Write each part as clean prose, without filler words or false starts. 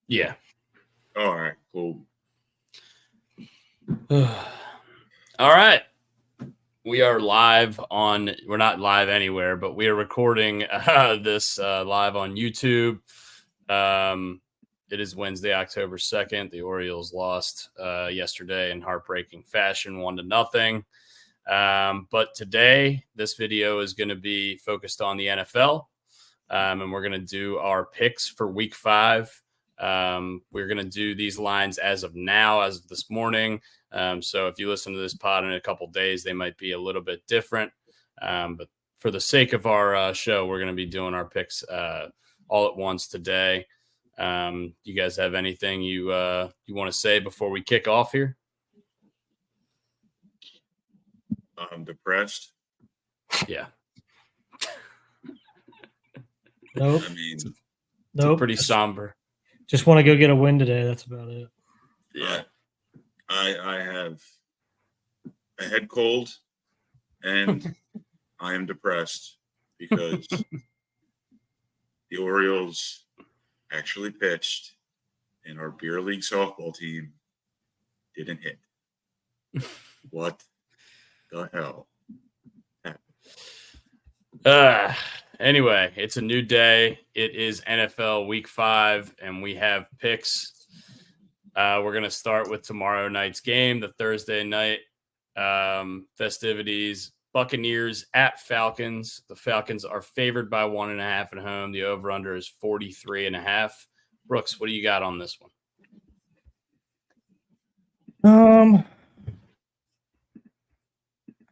Yeah. All right, cool. All right. We are live on, we're not live anywhere, but we are recording this live on YouTube. It is Wednesday, October 2nd. The Orioles lost yesterday in heartbreaking fashion, 1-0. But today, this video is going to be focused on the NFL, and we're going to do our picks for Week 5. We're going to do these lines as of now, as of this morning. So if you listen to this pod in a couple days, they might be a little bit different. But for the sake of our show, we're going to be doing our picks all at once today. You guys have anything you want to say before we kick off here? I'm depressed. Yeah. Nope. I mean, nope. Pretty somber. Just want to go get a win today. That's about it. Yeah. I have a head cold and I am depressed because the Orioles actually pitched and our beer league softball team didn't hit. What the hell happened? Anyway, it's a new day. It is NFL Week 5, and we have picks. We're going to start with tomorrow night's game, the Thursday night festivities. Buccaneers at Falcons. The Falcons are favored by 1.5 at home. The over-under is 43.5. Brooks, what do you got on this one? I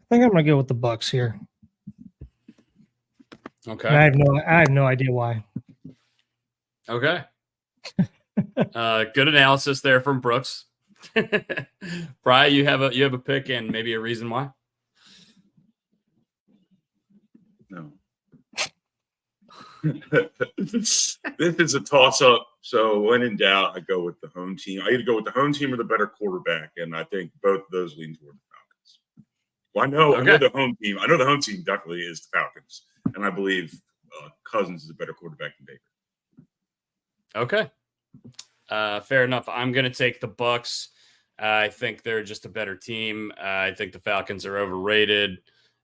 think I'm going to go with the Bucs here. Okay. And I have no idea why. Okay. Good analysis there from Brooks. Brian, you have a pick and maybe a reason why? No. This is a toss-up. So when in doubt, I go with the home team. I either go with the home team or the better quarterback, and I think both of those lean toward the Falcons. Well, I know the home team. I know the home team definitely is the Falcons, and I believe Cousins is a better quarterback than Baker. Okay. Fair enough. I'm going to take the Bucs. I think they're just a better team. I think the Falcons are overrated,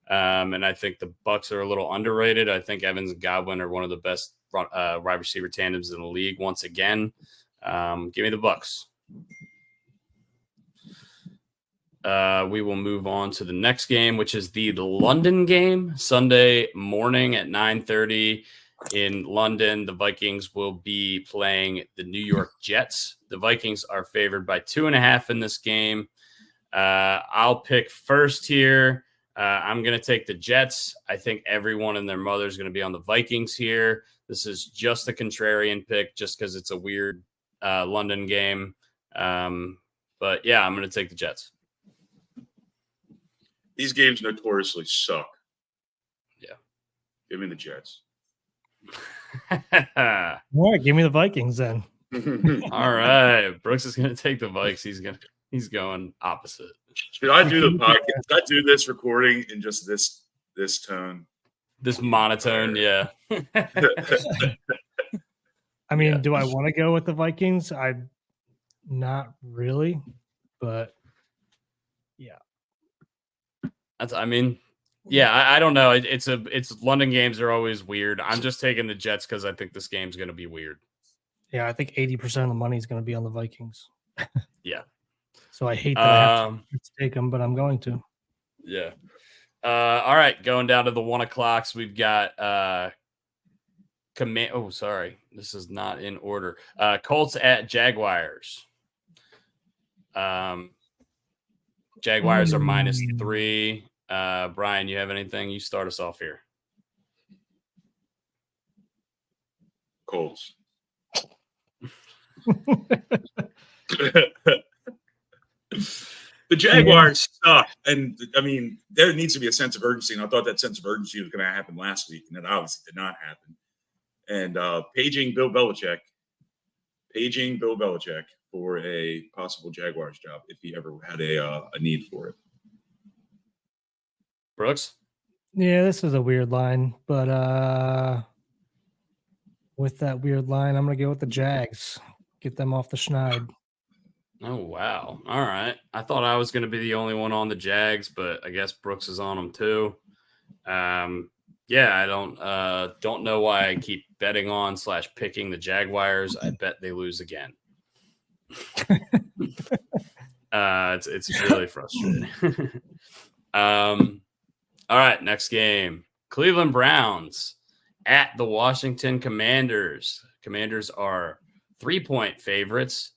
and I think the Bucs are a little underrated. I think Evans and Godwin are one of the best wide receiver tandems in the league once again. Give me the Bucs. We will move on to the next game, which is the London game, Sunday morning at 9:30 in London. The Vikings will be playing the New York Jets. The Vikings are favored by 2.5 in this game. I'll pick first here. I'm going to take the Jets. I think everyone and their mother is going to be on the Vikings here. This is just a contrarian pick just because it's a weird London game. But yeah, I'm going to take the Jets. These games notoriously suck. Yeah. Give me the Jets. All right, give me the Vikings then. All right. Brooks is going to take the Vikes. He's going opposite. Should I do the podcast? Should I do this recording in just this tone? This monotone, yeah. I mean, do I want to go with the Vikings? I'm not really, but yeah. I don't know. It's London games are always weird. I'm just taking the Jets because I think this game's going to be weird. Yeah, I think 80% of the money is going to be on the Vikings. Yeah. So I hate that I have to take them, but I'm going to. Yeah. All right, going down to the 1 o'clocks, we've got this is not in order. Colts at Jaguars. Jaguars are -3. Brian, you have anything? You start us off here. Colts. The Jaguars suck. And, I mean, there needs to be a sense of urgency. And I thought that sense of urgency was going to happen last week. And it obviously did not happen. And paging Bill Belichick for a possible Jaguars job if he ever had a need for it. Brooks? Yeah, this is a weird line. But with that weird line, I'm going to go with the Jags. Get them off the schneid. Oh, wow. All right. I thought I was going to be the only one on the Jags, but I guess Brooks is on them too. Yeah, I don't know why I keep betting on / picking the Jaguars. I bet they lose again. It's really frustrating. All right, next game. Cleveland Browns at the Washington Commanders. Commanders are 3-point favorites.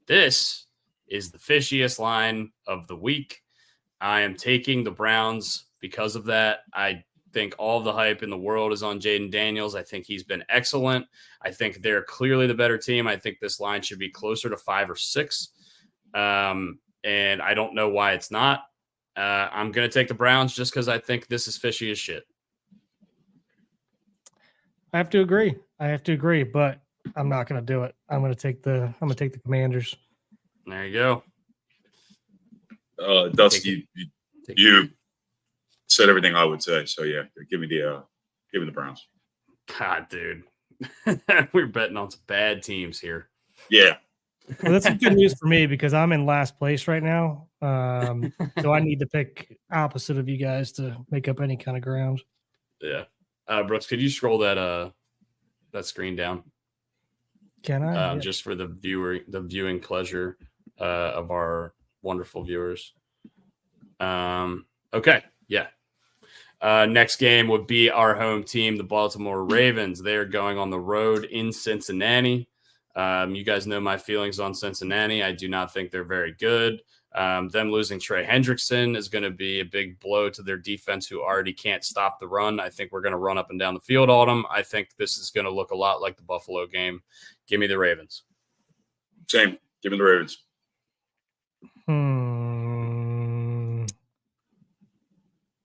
This is the fishiest line of the week. I am taking the Browns because of that. I think all the hype in the world is on Jaden Daniels. I think he's been excellent. I think they're clearly the better team. I think this line should be closer to 5 or 6. And I don't know why it's not. I'm going to take the Browns just because I think this is fishy as shit. I have to agree, but I'm not going to do it. I'm going to take the Commanders. There you go. Dusty, you said everything I would say. So yeah, give me the Browns. God, dude, we're betting on some bad teams here. Yeah. Well, that's good news for me because I'm in last place right now. So I need to pick opposite of you guys to make up any kind of ground. Yeah. Brooks, could you scroll that screen down? Can I? Just for the viewing pleasure of our wonderful viewers. Okay. Yeah. Next game would be our home team, the Baltimore Ravens. They're going on the road in Cincinnati. You guys know my feelings on Cincinnati. I do not think they're very good. Them losing Trey Hendrickson is going to be a big blow to their defense, who already can't stop the run. I think we're going to run up and down the field on them. I think this is going to look a lot like the Buffalo game. Give me the Ravens. Same. Give me the Ravens.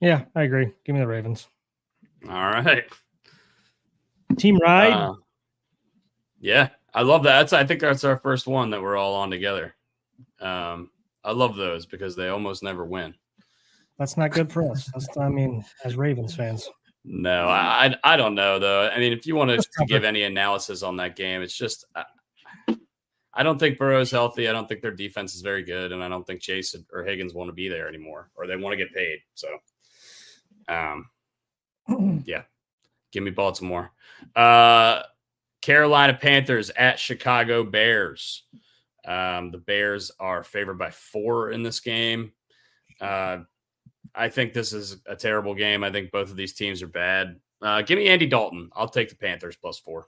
Yeah, I agree. Give me the Ravens. All right. Team ride. Yeah, I love that. I think that's our first one that we're all on together. I love those because they almost never win. That's not good for us. As Ravens fans. No, I don't know, though. I mean, if you want to give any analysis on that game, it's just I don't think Burrow's healthy. I don't think their defense is very good, and I don't think Chase or Higgins want to be there anymore, or they want to get paid. So, yeah, give me Baltimore. Carolina Panthers at Chicago Bears. The Bears are favored by 4 in this game. I think this is a terrible game. I think both of these teams are bad. Give me Andy Dalton. I'll take the Panthers +4.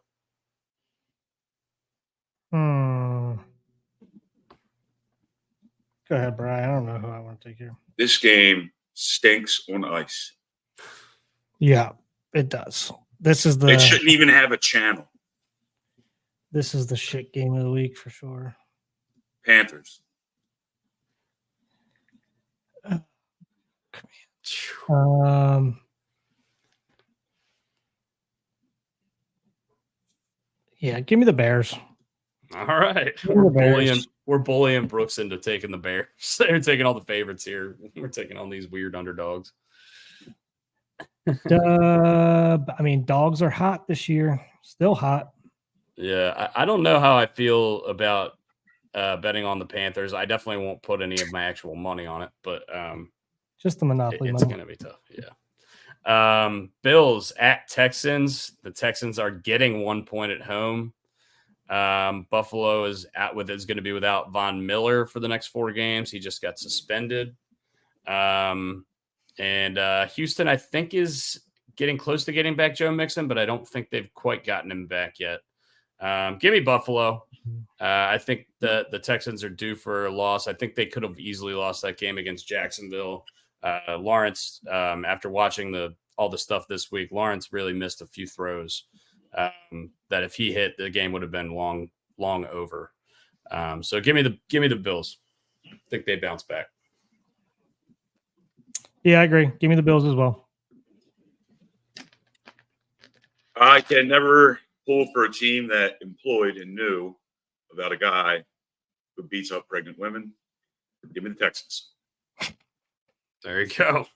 Go ahead, Brian. I don't know who I want to take here. This game stinks on ice. Yeah, it does. It shouldn't even have a channel. This is the shit game of the week for sure. Panthers. Yeah, give me the Bears. All right. We're bullying Brooks into taking the Bears. They're taking all the favorites here. We're taking all these weird underdogs. Dogs are hot this year. Still hot. Yeah, I don't know how I feel about betting on the Panthers. I definitely won't put any of my actual money on it, but just the monopoly it's going to be tough. Yeah. Bills at Texans. The Texans are getting 1 point at home. Buffalo is going to be without Von Miller for the next 4 games. He just got suspended. And Houston, I think, is getting close to getting back Joe Mixon, but I don't think they've quite gotten him back yet. Give me Buffalo. I think the Texans are due for a loss. I think they could have easily lost that game against Jacksonville. Lawrence, after watching all the stuff this week, Lawrence really missed a few throws that if he hit, the game would have been long over. So give me the Bills. I think they bounce back. Yeah, I agree. Give me the Bills as well. I can never pull for a team that employed and knew about a guy who beats up pregnant women. Give me the Texans. There you go.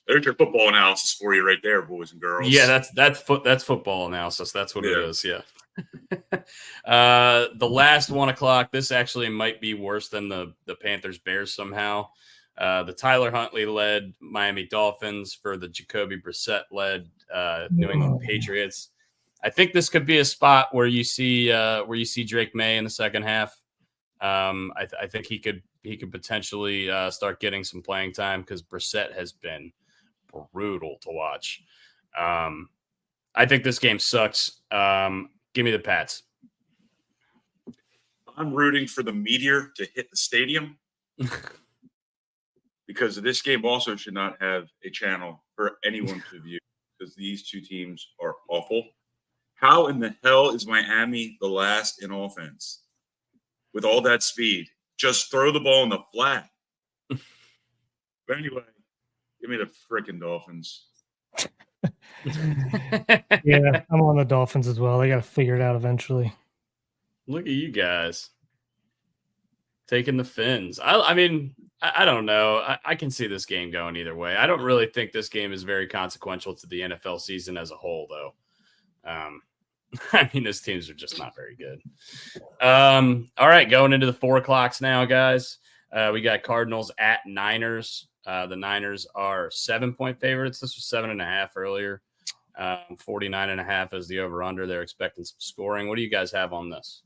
There's your football analysis for you right there, boys and girls. Yeah, that's football analysis. That's what it is. Yeah. The last 1 o'clock, this actually might be worse than the Panthers Bears somehow. The Tyler Huntley led Miami Dolphins for the Jacoby Brissett led New England Patriots. I think this could be a spot where you see Drake May in the second half. I think he could potentially start getting some playing time because Brissett has been brutal to watch. I think this game sucks. Give me the Pats. I'm rooting for the meteor to hit the stadium because this game also should not have a channel for anyone to view because these two teams are awful. How in the hell is Miami the last in offense with all that speed? Just throw the ball in the flat. But anyway, give me the freaking Dolphins. Yeah, I'm on the Dolphins as well. They got to figure it out eventually. Look at you guys taking the Fins. I mean, I don't know. I can see this game going either way. I don't really think this game is very consequential to the NFL season as a whole, though. I mean, those teams are just not very good. All right, going into the 4 o'clocks now, guys. We got Cardinals at Niners. The Niners are 7-point favorites. This was 7.5 earlier. 49.5 is the over-under. They're expecting some scoring. What do you guys have on this?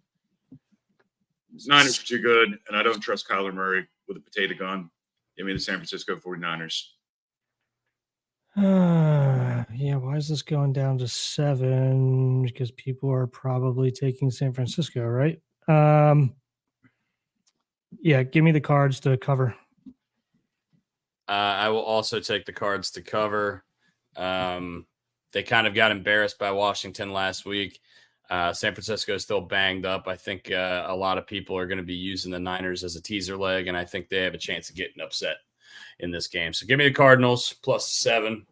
Niners are too good, and I don't trust Kyler Murray with a potato gun. Give me the San Francisco 49ers. Yeah, why is this going down to 7? Because people are probably taking San Francisco, right? Yeah, give me the Cards to cover. I will also take the Cards to cover. They kind of got embarrassed by Washington last week. San Francisco is still banged up. I think a lot of people are going to be using the Niners as a teaser leg, and I think they have a chance of getting upset in this game. So give me the Cardinals plus 7.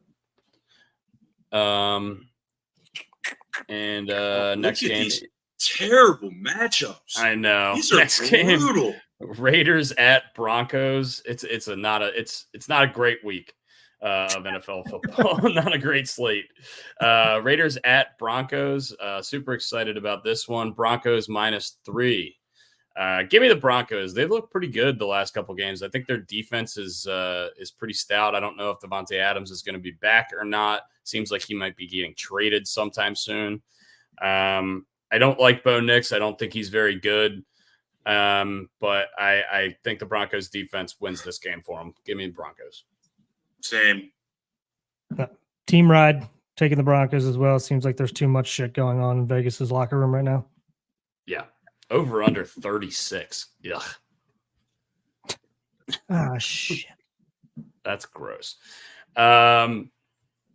Next game, these terrible matchups. I know. These are next brutal. Game, Raiders at Broncos. It's not a great week of NFL football. Not a great slate. Raiders at Broncos. Super excited about this one. Broncos -3. Give me the Broncos. They've looked pretty good the last couple games. I think their defense is pretty stout. I don't know if Devontae Adams is going to be back or not. Seems like he might be getting traded sometime soon. I don't like Bo Nix. I don't think he's very good. But I think the Broncos defense wins this game for them. Give me the Broncos. Same. Team ride, taking the Broncos as well. Seems like there's too much shit going on in Vegas's locker room right now. Yeah. Over under 36. Ugh. Ah, shit. That's gross.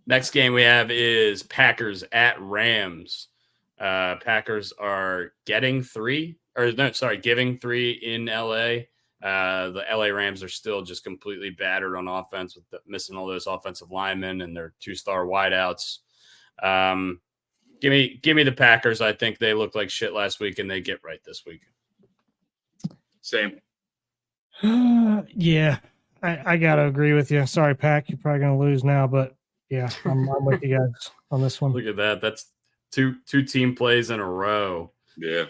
Next game we have is Packers at Rams. Packers are giving 3 in LA. The LA Rams are still just completely battered on offense with missing all those offensive linemen and their 2-star wideouts. Give me the Packers. I think they looked like shit last week and they get right this week. Same. Yeah, I gotta agree with you. Sorry, Pack, you're probably gonna lose now, but yeah, I'm with you guys on this one. Look at that. That's two team plays in a row. Yeah.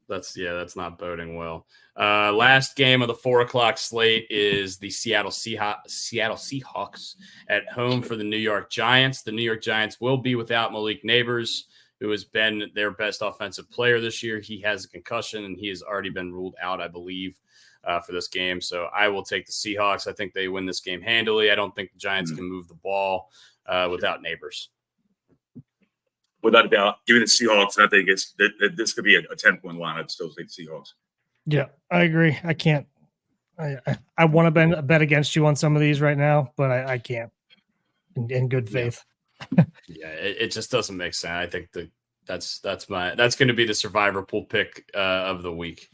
That's not boding well. Last game of the 4 o'clock slate is the Seattle Seahawks at home for the New York Giants. The New York Giants will be without Malik Neighbors, who has been their best offensive player this year. He has a concussion, and he has already been ruled out, I believe, for this game. So I will take the Seahawks. I think they win this game handily. I don't think the Giants can move the ball without Neighbors. Without a doubt, give me the Seahawks. And I think this could be a 10-point line. I'd still take the Seahawks. Yeah, I agree. I can't. I want to bet against you on some of these right now, but I can't. In good faith. Yeah, it just doesn't make sense. I think that's going to be the survivor pool pick of the week.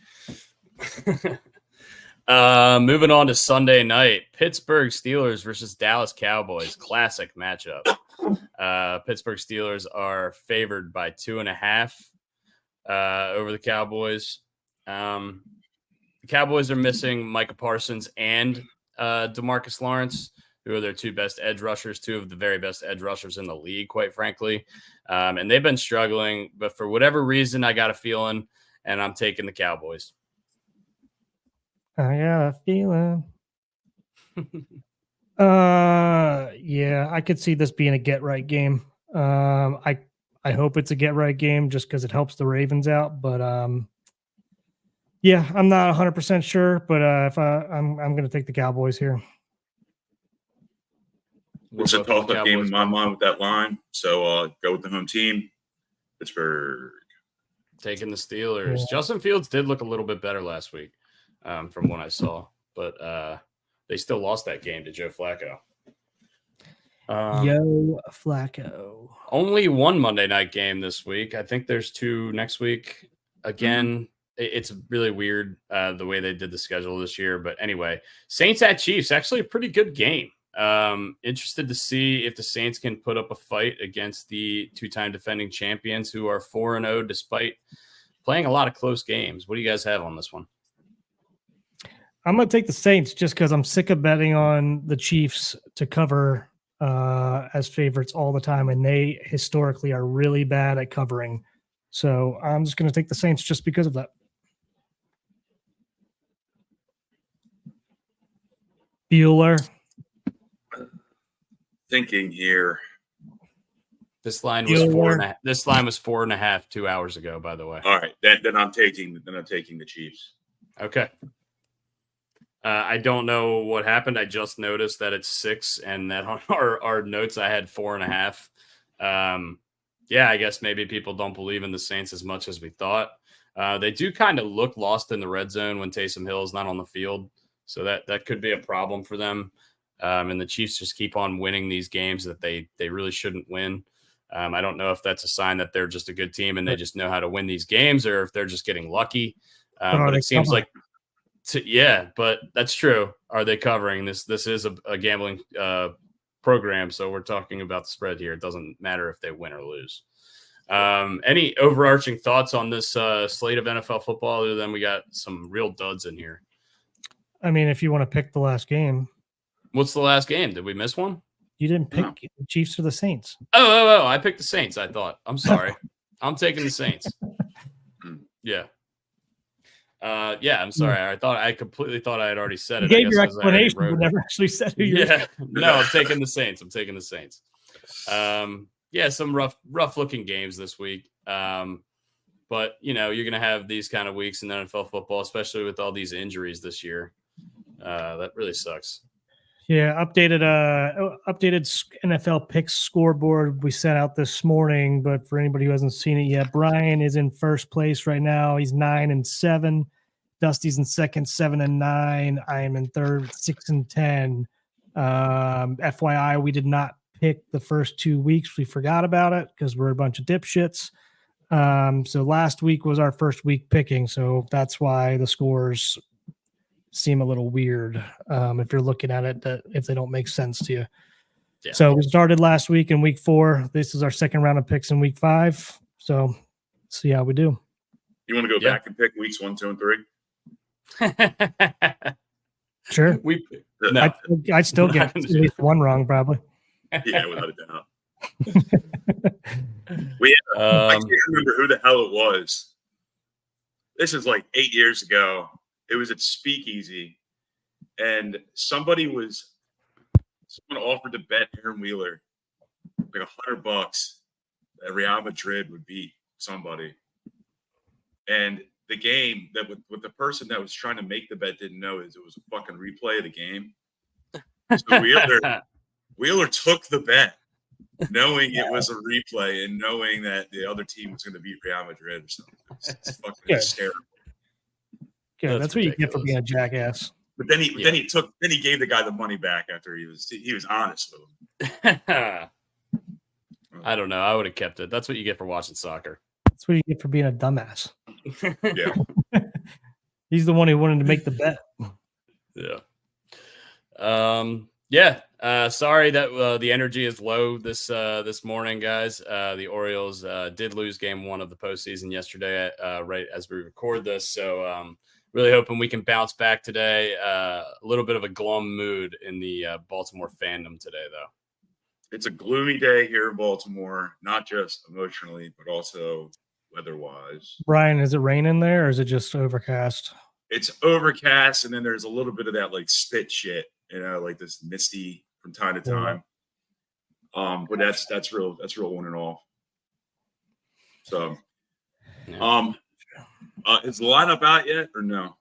Moving on to Sunday night, Pittsburgh Steelers versus Dallas Cowboys. Classic matchup. Pittsburgh Steelers are favored by 2.5 over the Cowboys. The Cowboys are missing Micah Parsons and DeMarcus Lawrence. who are their two best edge rushers, two of the very best edge rushers in the league, quite frankly. And they've been struggling, but for whatever reason, I got a feeling, and I'm taking the Cowboys. I got a feeling. Yeah, I could see this being a get right game. I hope it's a get right game just because it helps the Ravens out. But yeah, I'm not 100% sure. But if I'm going to take the Cowboys here. It's a toss-up game in my mind with that line. So go with the home team, Pittsburgh. Taking the Steelers. Yeah. Justin Fields did look a little bit better last week from what I saw, but they still lost that game to Joe Flacco. Yo, Flacco. Only one Monday night game this week. I think there's two next week. Again, it's really weird the way they did the schedule this year. But anyway, Saints at Chiefs, actually a pretty good game. Interested to see if the Saints can put up a fight against the two-time defending champions who are 4-0 despite playing a lot of close games. What do you guys have on this one? I'm going to take the Saints just because I'm sick of betting on the Chiefs to cover as favorites all the time, and they historically are really bad at covering. So I'm just going to take the Saints just because of that. Bueller. Thinking here. This line was 4.5. This line was 4.5 2 hours ago, by the way. All right, then I'm taking the Chiefs. Okay. I don't know what happened. I just noticed that it's 6, and that on our notes I had 4.5. Yeah, I guess maybe people don't believe in the Saints as much as we thought. They do kind of look lost in the red zone when Taysom Hill is not on the field, so that could be a problem for them. And the Chiefs just keep on winning these games that they really shouldn't win. I don't know if that's a sign that they're just a good team and they just know how to win these games, or if they're just getting lucky. But it seems like, yeah, but that's true. Are they covering this? This is a gambling program, so we're talking about the spread here. It doesn't matter if they win or lose. Any overarching thoughts on this slate of NFL football other than we got some real duds in here? I mean, if you want to pick the last game. What's the last game? Did we miss one? You didn't pick the Chiefs or the Saints. Oh, I picked the Saints, I thought. I'm sorry. I'm taking the Saints. Yeah. I'm sorry. I completely thought I had already said it. You gave your explanation, but never actually said who you were. No, I'm taking the Saints. Some rough looking games this week. But you're going to have these kind of weeks in NFL football, especially with all these injuries this year. That really sucks. Yeah, updated NFL picks scoreboard we sent out this morning. But for anybody who hasn't seen it yet, Brian is in first place right now. He's 9-7. Dusty's in second, 7-9. I am in third, 6-10. FYI, we did not pick the first 2 weeks. We forgot about it because we're a bunch of dipshits. So last week was our first week picking, so that's why the scores seem a little weird if you're looking at it, that if they don't make sense to you. Yeah. So we started last week in week 4. This is our second round of picks in week 5. So see how we do. You want to go back and pick weeks 1, 2, and 3? Sure. I still get at least one wrong, probably. Yeah, without a doubt. I can't remember who the hell it was. This is like 8 years ago. It was at Speakeasy, and someone offered to bet Aaron Wheeler like $100 that Real Madrid would beat somebody. And the game that what the person that was trying to make the bet didn't know is it was a fucking replay of the game. So Wheeler took the bet, knowing it was a replay and knowing that the other team was going to beat Real Madrid or something. It's fucking hysterical. Yeah, that's what you get for being a jackass. But then he gave the guy the money back after he was honest with him. I don't know. I would have kept it. That's what you get for watching soccer. That's what you get for being a dumbass. Yeah. He's the one who wanted to make the bet. Yeah. Yeah, sorry that the energy is low this morning, guys. The Orioles did lose Game 1 of the postseason yesterday, right as we record this. So really hoping we can bounce back today. A little bit of a glum mood in the Baltimore fandom today, though. It's a gloomy day here in Baltimore, not just emotionally, but also weather-wise. Brian, is it raining there or is it just overcast? It's overcast, and then there's a little bit of that like spit shit, like this misty from time to time. But that's real on and off. So, is the lineup out yet or no?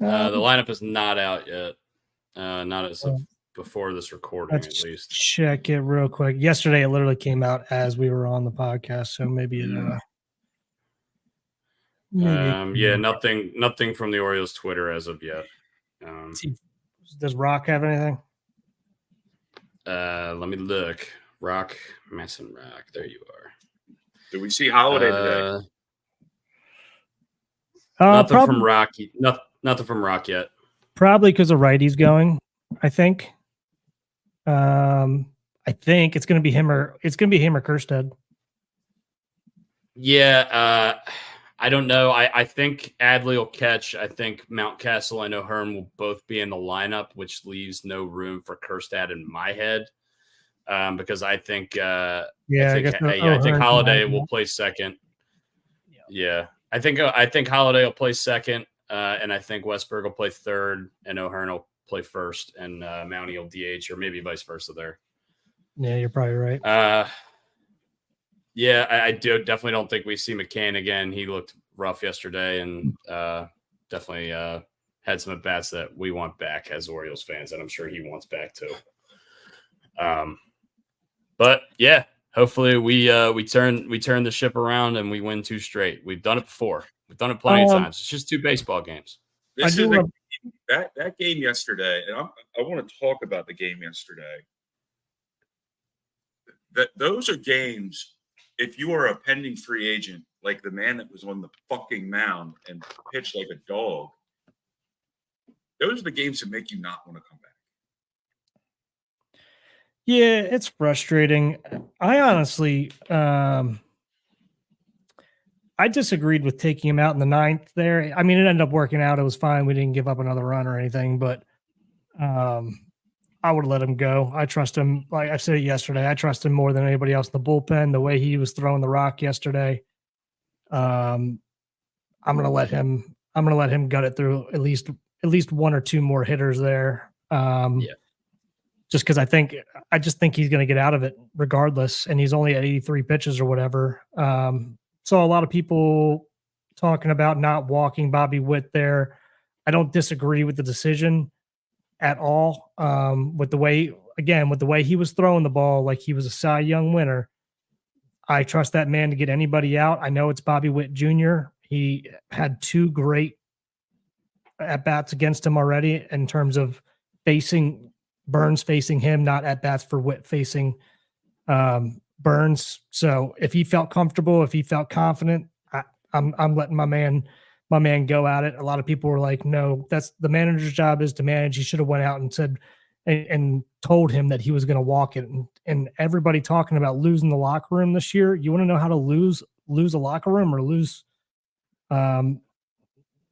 The lineup is not out yet. Not as of before this recording, at least. Check it real quick. Yesterday, it literally came out as we were on the podcast, so maybe it. Yeah, nothing from the Orioles Twitter as of yet. Does Rock have anything? Let me look. Rock, Mason Rock. There you are. Did we see Holiday today? Nothing from Rock. Nothing from Rock yet. Probably because of righties going. I think. I think it's going to be him or Kerstead. Yeah. I don't know. I think Adley will catch. I think Mountcastle and O'Hearn will both be in the lineup, which leaves no room for Kerstad in my head. Because I think I think Holiday will play second. Yeah. I think Holiday will play second, and I think Westberg will play third, and O'Hearn will play first, and Mountie will DH, or maybe vice versa there. Yeah, you're probably right. Yeah, I definitely don't think we see McCann again. He looked rough yesterday, and definitely had some at-bats that we want back as Orioles fans, and I'm sure he wants back too. But yeah, hopefully we turn the ship around and we win 2 straight. We've done it before. We've done it plenty of times. It's just 2 baseball games. That game yesterday, and I want to talk about the game yesterday. Those are games. If you are a pending free agent, like the man that was on the fucking mound and pitched like a dog, those are the games that make you not want to come back. Yeah, it's frustrating. I honestly, I disagreed with taking him out in the 9th there. I mean, it ended up working out. It was fine. We didn't give up another run or anything, but I would let him go. I trust him. Like I said yesterday, I trust him more than anybody else in the bullpen. The way he was throwing the rock yesterday, I'm gonna let him gut it through at least 1 or 2 more hitters there. Just because I just think he's going to get out of it regardless, and he's only at 83 pitches or whatever. So a lot of people talking about not walking Bobby Witt there. I don't disagree with the decision at all. With the way he was throwing the ball, like he was a Cy Young winner. I trust that man to get anybody out. I know it's Bobby Witt Jr. He had 2 great at-bats against him already in terms of Burns facing him, not at-bats for Witt facing Burns. So if he felt comfortable, if he felt confident, I'm letting my man go at it. A lot of people were like, no, that's the manager's job is to manage. He should have went out and said and told him that he was going to walk it. And everybody talking about losing the locker room this year. You want to know how to lose a locker room or lose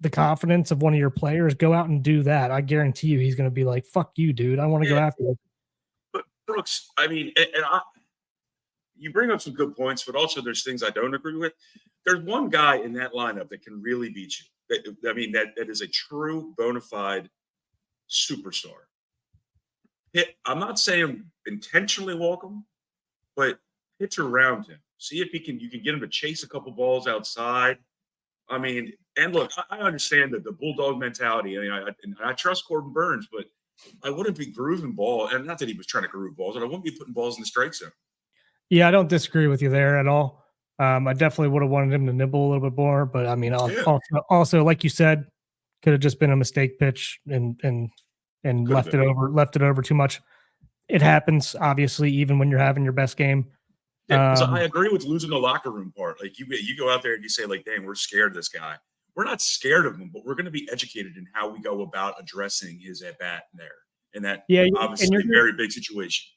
the confidence of one of your players? Go out and do that. I guarantee you he's going to be like, fuck you, dude. I want to go after you. But Brooks, I mean, you bring up some good points, but also there's things I don't agree with. There's one guy in that lineup that can really beat you. That is a true bona fide superstar. I'm not saying intentionally walk him, but pitch around him. See if you can get him to chase a couple balls outside. I mean, and look, I understand that the bulldog mentality. I mean, I trust Corbin Burns, but I wouldn't be grooving ball, and not that he was trying to groove balls, but I wouldn't be putting balls in the strike zone. Yeah, I don't disagree with you there at all. I definitely would have wanted him to nibble a little bit more, but I mean, also like you said, could have just been a mistake pitch and left it over too much. It happens, obviously, even when you're having your best game. Yeah, I agree with losing the locker room part. Like you go out there and you say, like, "Dang, we're scared of this guy." We're not scared of him, but we're going to be educated in how we go about addressing his at bat there. in that Yeah, obviously very big situation.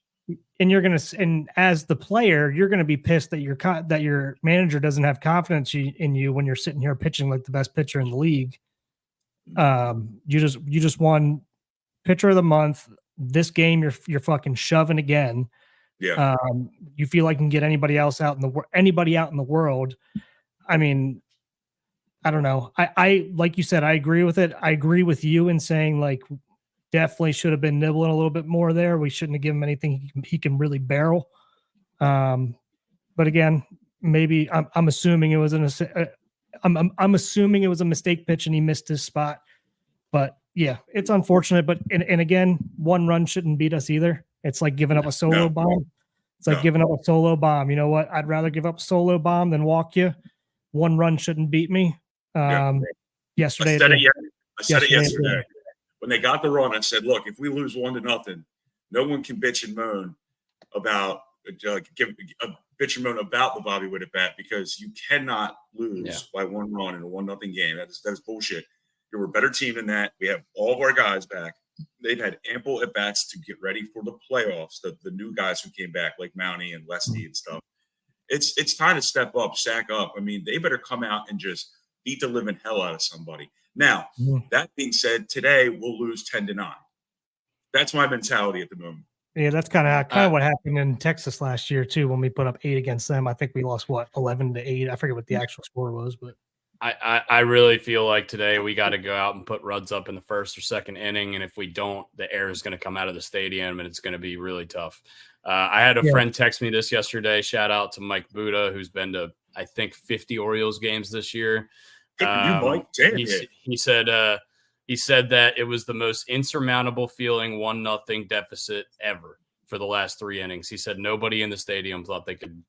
And and as the player, you're gonna be pissed that your manager doesn't have confidence in you when you're sitting here pitching like the best pitcher in the league. You just won pitcher of the month. This game, you're fucking shoving again. Yeah. You feel like you can get anybody out in the world. I mean, I don't know. I like you said, I agree with it. I agree with you in saying like definitely should have been nibbling a little bit more there. We shouldn't have given him anything he can really barrel. But again, maybe I'm assuming it was I'm assuming it was a mistake pitch and he missed his spot. But yeah, it's unfortunate. But and again, one run shouldn't beat us either. It's like giving up a solo bomb. It's like giving up a solo bomb. You know what? I'd rather give up a solo bomb than walk you. One run shouldn't beat me. Yesterday, I said it yesterday. When they got the run, I said, look, if we lose 1-0, no one can bitch and moan about the Bobby Witt at bat, because you cannot lose by 1 run in a 1-0 game. That is bullshit. You're a better team than that. We have all of our guys back. They've had ample at bats to get ready for the playoffs. The new guys who came back, like Mountie and Lesty and stuff. It's time to step up, sack up. I mean, they better come out and just beat the living hell out of somebody. Now, that being said, today we'll lose 10-9. That's my mentality at the moment. Yeah, that's kind of what happened in Texas last year too. When we put up 8 against them, I think we lost 11-8. I forget what the actual score was, but I really feel like today we got to go out and put Ruds up in the first or second inning, and if we don't, the air is going to come out of the stadium, and it's going to be really tough. I had a friend text me this yesterday. Shout out to Mike Buda, who's been to I think 50 Orioles games this year. He said that it was the most insurmountable feeling 1-0 deficit ever for the last 3 innings. He said nobody in the stadium thought they could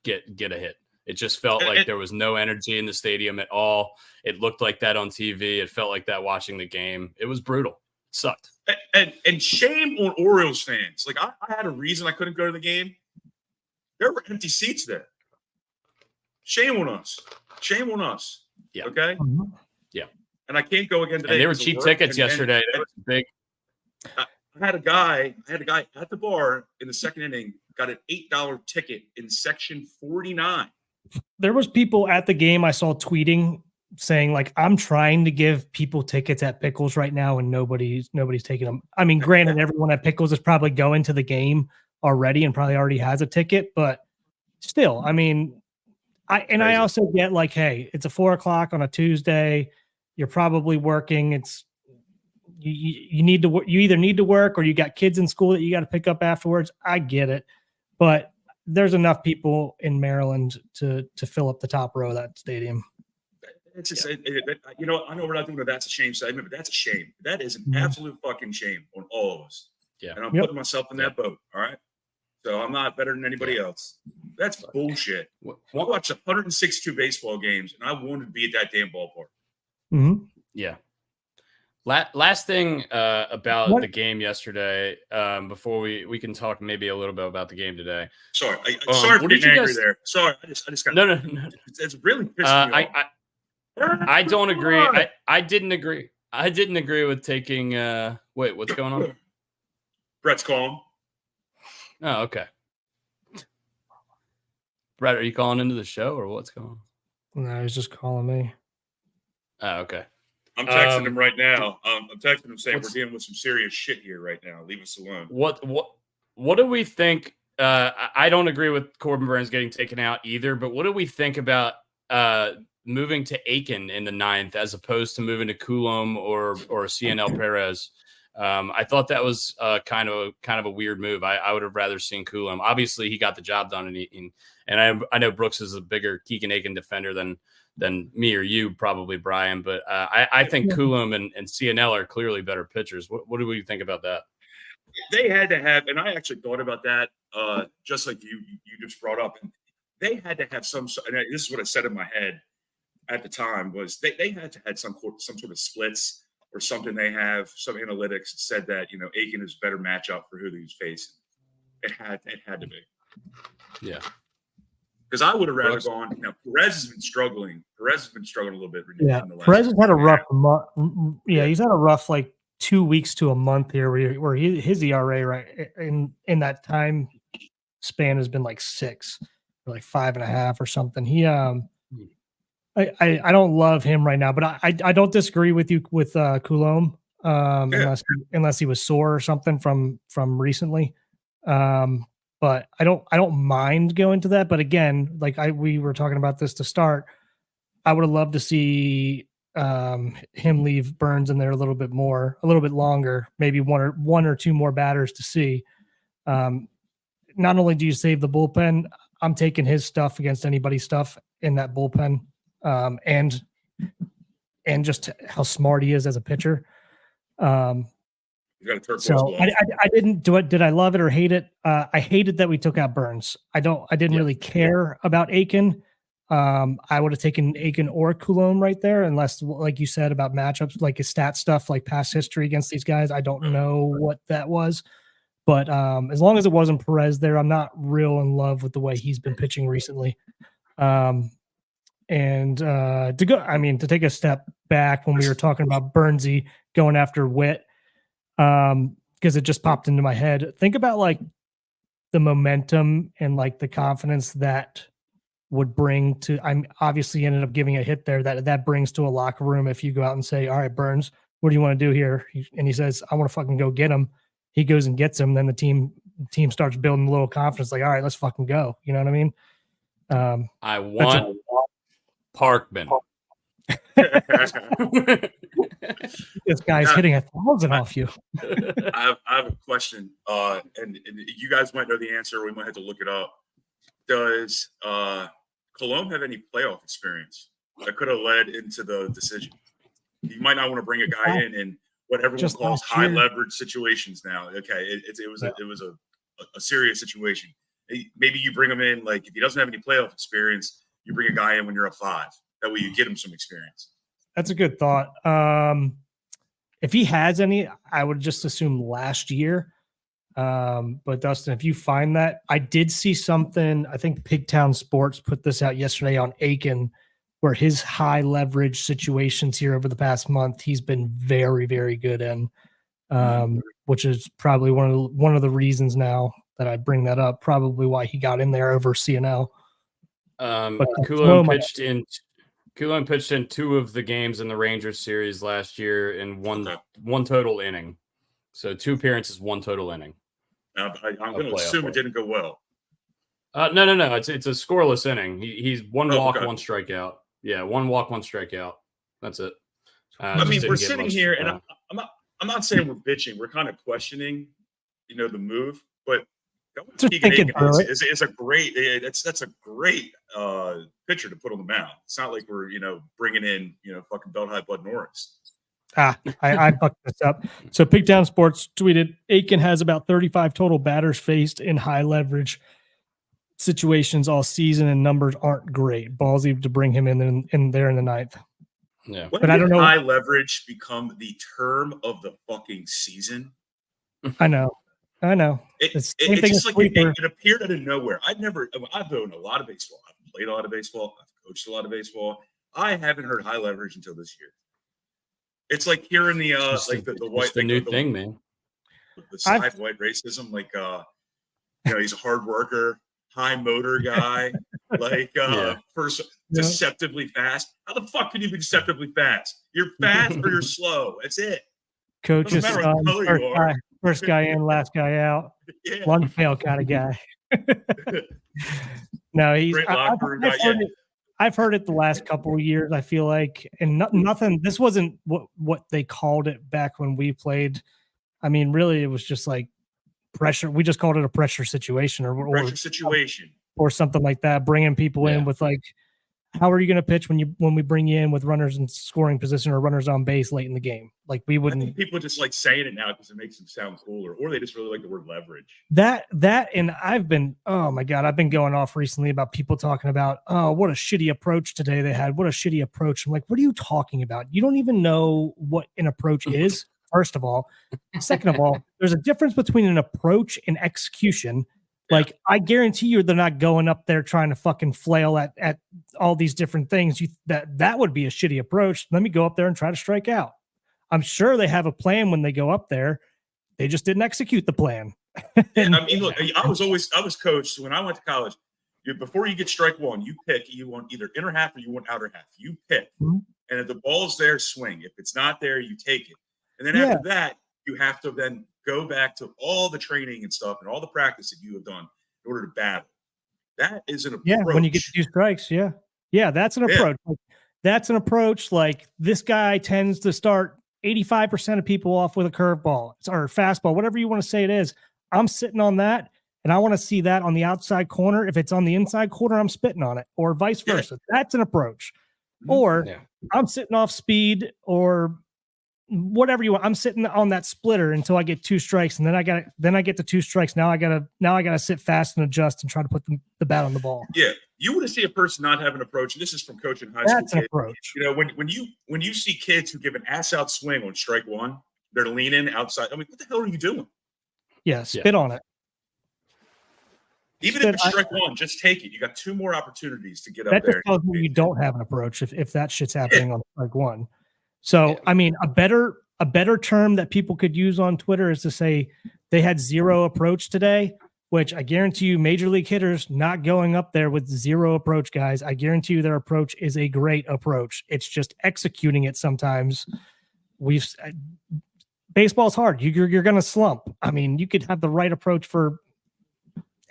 get a hit. It just felt like there was no energy in the stadium at all. It looked like that on TV. It felt like that watching the game. It was brutal. It sucked. And shame on Orioles fans. Like I had a reason I couldn't go to the game. There were empty seats there. Shame on us. Shame on us. Yeah. Okay. Mm-hmm. Yeah. And I can't go again today. And they were cheap tickets yesterday. That was big. I had a guy at the bar in the second inning, got an $8 ticket in section 49. There was people at the game I saw tweeting saying like, I'm trying to give people tickets at Pickles right now and nobody's taking them. I mean, granted, everyone at Pickles is probably going to the game already and probably already has a ticket, but still, I mean, I also get like, hey, it's a 4:00 on a Tuesday. You're probably working. It's you need to you either need to work or you got kids in school that you got to pick up afterwards. I get it, but there's enough people in Maryland to fill up the top row of that stadium. It's just, I know we're not doing a that's a shame segment, but that's a shame. That is an absolute fucking shame on all of us. Yeah, and I'm putting myself in that boat. All right. So I'm not better than anybody else. That's bullshit. I watched 162 baseball games, and I wanted to be at that damn ballpark. Mm-hmm. Yeah. Last thing about the game yesterday, before we can talk maybe a little bit about the game today. Sorry, sorry for getting angry there. Sorry, I just got no. It's really pissing me off. I don't agree. I didn't agree. I didn't agree with taking. Wait, what's going on? Brett's calling. Oh, okay. Brett, are you calling into the show or what's going on? No, he's just calling me. Oh, okay. I'm texting him right now. I'm texting him saying we're dealing with some serious shit here right now. Leave us alone. What do we think? I don't agree with Corbin Burns getting taken out either, but what do we think about moving to Aiken in the 9th as opposed to moving to Coulomb or CNL Perez? I thought that was kind of a weird move. I would have rather seen Coulomb. Obviously, he got the job done, and I know Brooks is a bigger Keegan Aiken defender than me or you, probably, Brian. But I think Coulomb and CNL are clearly better pitchers. What do we think about that? They had to have, and I actually thought about that, just like you just brought up. And they had to have some. And this is what I said in my head at the time was they had to have some sort of splits or something. They have some analytics that said that Aiken is a better matchup for who he was facing. It had to be. Yeah. Because I would have rather gone. Perez has been struggling. A little bit. Yeah, Perez has had a rough month. Yeah, he's had a rough 2 weeks to a month here where his ERA right in that time span has been like 6 or like 5.5 or something. I don't love him right now, but I don't disagree with you with Coulomb, unless he was sore or something from recently. But I don't mind going to that. But again, like we were talking about this to start, I would have loved to see him leave Burns in there a little bit longer, maybe one or two more batters to see. Not only do you save the bullpen, I'm taking his stuff against anybody's stuff in that bullpen, and just how smart he is as a pitcher. So I didn't do it. Did I love it or hate it? I hated that we took out Burns. I didn't really care about Aiken. I would have taken Aiken or Coulomb right there, unless, like you said, about matchups, like his stat stuff, like past history against these guys. I don't know what that was, but as long as it wasn't Perez there, I'm not real in love with the way he's been pitching recently. To take a step back when we were talking about Burnsy going after Witt, because it just popped into my head. Think about like the momentum and like the confidence that would bring to. I'm obviously ended up giving a hit there that brings to a locker room if you go out and say, "All right, Burns, what do you want to do here?" And he says, "I want to fucking go get him." He goes and gets him. Then the team starts building a little confidence. Like, all right, let's fucking go. You know what I mean? I want Parkman. This guy's hitting 1,000 off you. I have a question, and you guys might know the answer. We might have to look it up. Does Coulomb have any playoff experience that could have led into the decision? You might not want to bring a guy in what everyone calls high leverage situations now. Okay, it was a serious situation. Maybe you bring him in, like if he doesn't have any playoff experience, you bring a guy in when you're up 5. That way you get him some experience. That's a good thought. If he has any, I would just assume last year. But Dustin, if you find that, I did see something, I think Pigtown Sports put this out yesterday on Aiken, where his high leverage situations here over the past month, he's been very, very good in, which is probably one of the reasons now that I bring that up, probably why he got in there over CNL. Coulomb pitched in 2 of the games in the Rangers series last year in one total inning. So 2 appearances, 1 total inning. I'm going to assume it didn't go well. No. It's a scoreless inning. He's 1 walk, 1 strikeout. Yeah, 1 walk, 1 strikeout. That's it. I mean, we're sitting here, and I'm not saying we're bitching. We're kind of questioning, the move. But Keegan Aiken is a great. That's a great pitcher to put on the mound. It's not like we're bringing in fucking belt high Bud Norris. I fucked this up. So Pigtown Sports tweeted, Aiken has about 35 total batters faced in high leverage situations all season, and numbers aren't great. Ballsy to bring him in there in the 9th. Yeah, but I don't know. High leverage become the term of the fucking season. I know. It's just like it appeared out of nowhere. I've owned a lot of baseball. I've played a lot of baseball. I've coached a lot of baseball. I haven't heard high leverage until this year. It's like hearing the white new thing, man. The side white racism, like he's a hard worker, high motor guy, deceptively fast. How the fuck can you be deceptively fast? You're fast or you're slow. That's it. Coach's first guy in, last guy out. Yeah. One fail kind of guy. No, he's. I've heard it the last couple of years, I feel like, and nothing. This wasn't what they called it back when we played. I mean, really, it was just like pressure. We just called it a pressure situation or something like that. Bringing people in with like, how are you going to pitch when we bring you in with runners in scoring position or runners on base late in the game? Like we wouldn't. I think people just like saying it now because it makes them sound cooler, or they just really like the word leverage. That and I've been going off recently about people talking about, oh, what a shitty approach today they had. What a shitty approach. I'm like, what are you talking about? You don't even know what an approach is. First of all, second of all, there's a difference between an approach and execution. Like, I guarantee you they're not going up there trying to fucking flail at all these different things. That would be a shitty approach. Let me go up there and try to strike out. I'm sure they have a plan when they go up there. They just didn't execute the plan. Yeah, I mean, look, I was coached when I went to college. Before you get strike one, you pick. You want either inner half or you want outer half. You pick, and if the ball's there, swing. If it's not there, you take it. And then after that, you have to then go back to all the training and stuff and all the practice that you have done in order to battle. That is an approach. Yeah, when you get 2 strikes, that's an approach. Like, that's an approach. Like, this guy tends to start 85% of people off with a curveball or fastball, whatever you want to say it is. I'm sitting on that, and I want to see that on the outside corner. If it's on the inside corner, I'm spitting on it, or vice versa. That's an approach. Or I'm sitting off speed or whatever you want. I'm sitting on that splitter until I get 2 strikes, and then I get to 2 strikes. Now I gotta sit fast and adjust and try to put the bat on the ball. Yeah, you want to see a person not have an approach, and this is from coaching high school. That's an approach. You know, when you see kids who give an ass out swing on strike one, they're leaning outside. I mean, what the hell are you doing? Yeah, spit on it. Even if it's strike one, just take it. You got 2 more opportunities to get up there. That there. just tells me you don't have an approach if that shit's happening on strike one. So, I mean, a better term that people could use on Twitter is to say they had 0 approach today, which I guarantee you major league hitters not going up there with 0 approach, guys. I guarantee you their approach is a great approach. It's just executing it sometimes. Baseball's hard. You're going to slump. I mean, you could have the right approach for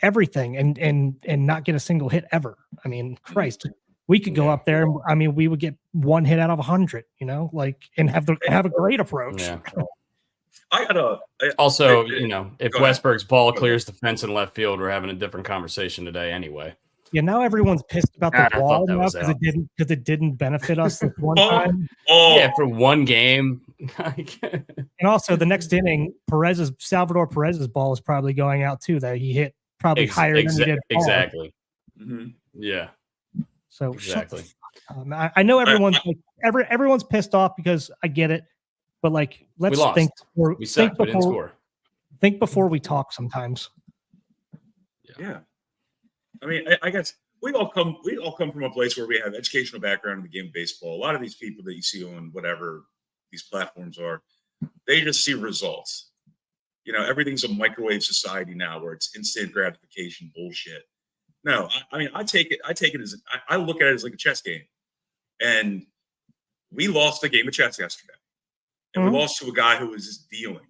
everything and not get a single hit ever. I mean, Christ. We could go up there. And, I mean, we would get 1 hit out of 100, and have a great approach. Yeah. I gotta also, if Westberg's ball clears the fence in left field, we're having a different conversation today anyway. Yeah, now everyone's pissed about the ball now because it didn't benefit us this one time. Yeah, for one game. And also, the next inning, Salvador Perez's ball is probably going out too. That he hit probably higher than he did. Exactly. Mm-hmm. Yeah. So exactly. I know everyone's everyone's pissed off because I get it, but like let's think before we talk sometimes. Yeah. I mean, I guess we all come from a place where we have educational background in the game of baseball. A lot of these people that you see on whatever these platforms are, they just see results. Everything's a microwave society now where it's instant gratification bullshit. No, I mean, I take it as I look at it as like a chess game. And we lost a game of chess yesterday. And we lost to a guy who was just dealing.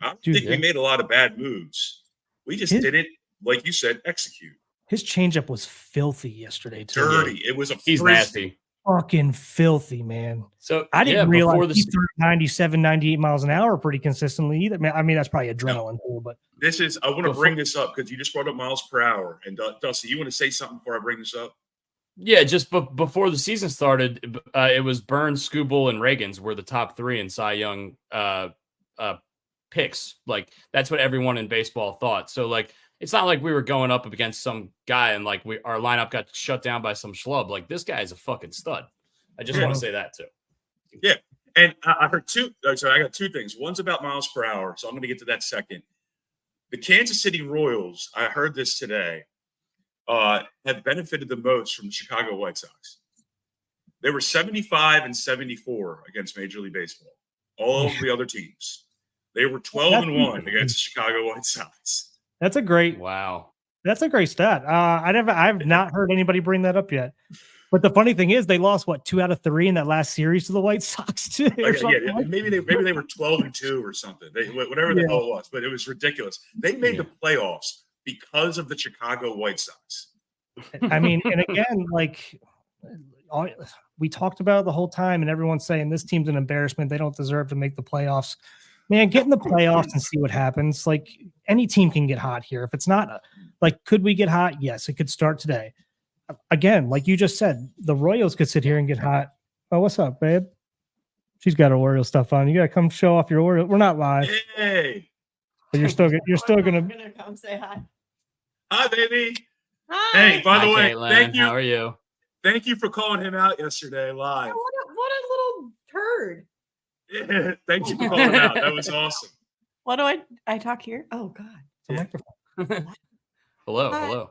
I don't think we made a lot of bad moves. We just didn't, like you said, execute. His changeup was filthy yesterday, too. Dirty. It was he's nasty. Fucking filthy, man. So I didn't realize he threw 97, 98 miles an hour pretty consistently either. I mean, that's probably adrenaline too, but I want to bring this up because you just brought up miles per hour. And Dusty, you want to say something before I bring this up? Yeah, just before the season started, it was Burns, Skubal, and Reagans were the top 3 in Cy Young picks. Like, that's what everyone in baseball thought. So, like, it's not like we were going up against some guy and like our lineup got shut down by some schlub. Like, this guy is a fucking stud. I just want to say that too. Yeah. And I heard I got 2 things. One's about miles per hour. So I'm going to get to that second. The Kansas City Royals, I heard this today, have benefited the most from the Chicago White Sox. They were 75 and 74 against Major League Baseball. All of the other teams. They were 12 and 1 against the Chicago White Sox. That's a great That's a great stat. I've not heard anybody bring that up yet. But the funny thing is, they lost 2 out of 3 in that last series to the White Sox too. Maybe they were 12 and 2 or something. Whatever the hell it was, but it was ridiculous. They made the playoffs because of the Chicago White Sox. I mean, and again, like we talked about it the whole time, and everyone's saying this team's an embarrassment. They don't deserve to make the playoffs. Man, get in the playoffs and see what happens. Like, any team can get hot here. If it's not like, could we get hot? Yes, it could start today. Again, like you just said, the Royals could sit here and get hot. Oh, what's up, babe? She's got her Oriole stuff on. You gotta come show off your Oriole. We're not live. Hey, but you're still gonna come say hi. Hi, baby. Hi. Hey, by the way, Caitlin. thank you. How are you? Thank you for calling him out yesterday live. Oh, what a little turd. Yeah, thank you for calling him out. That was awesome. What do I talk here? Oh God. Hello.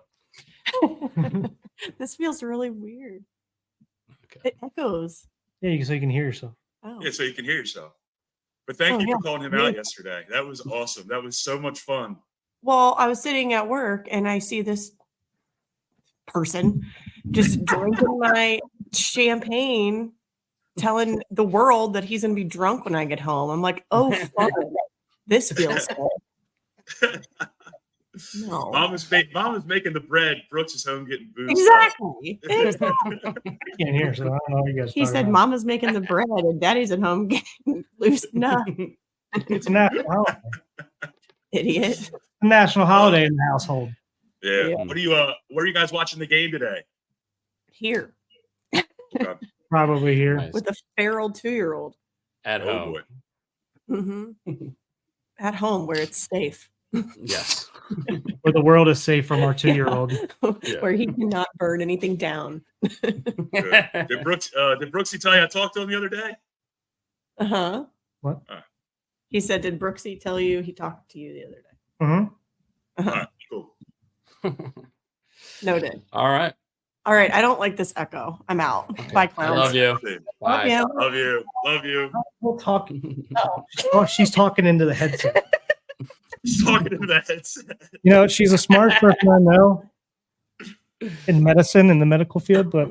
This feels really weird. Okay. It echoes. Yeah, so you can hear yourself. Oh. Yeah, so you can hear yourself. But thank Oh, you yeah. for calling him out yesterday. That was awesome. That was so much fun. Well, I was sitting at work and I see this person just drinking my champagne, telling the world that he's going to be drunk when I get home. I'm like, oh, fun. This feels good. No. Mama's making the bread. Brooks is home getting booze. Exactly. Exactly. I can't hear, so I don't know what you guys. He talking said, about. Mama's making the bread and Daddy's at home getting loosened up. It's a national holiday. Idiot. A national holiday in the household. Yeah. Yeah. Where are you guys watching the game today? Here Okay. Probably here. Nice. with a feral 2-year-old. At Oh home. boy. Mm-hmm. At home where it's safe. Yes. Where the world is safe from our 2-year-old. Yeah. Where he cannot burn anything down. Good. Did Brooksy tell you I talked to him the other day? Uh-huh. What? He said, did Brooksy tell you he talked to you the other day? Mm-hmm. Uh-huh. All right, cool. Noted. All right. All right. I don't like this echo. I'm out. Okay. Bye, I clowns. love you. Love Bye. you. you. We'll talk. Oh, she's talking into the headset. He's talking to the headset. You know, she's a smart person I know in medicine, in the medical field, but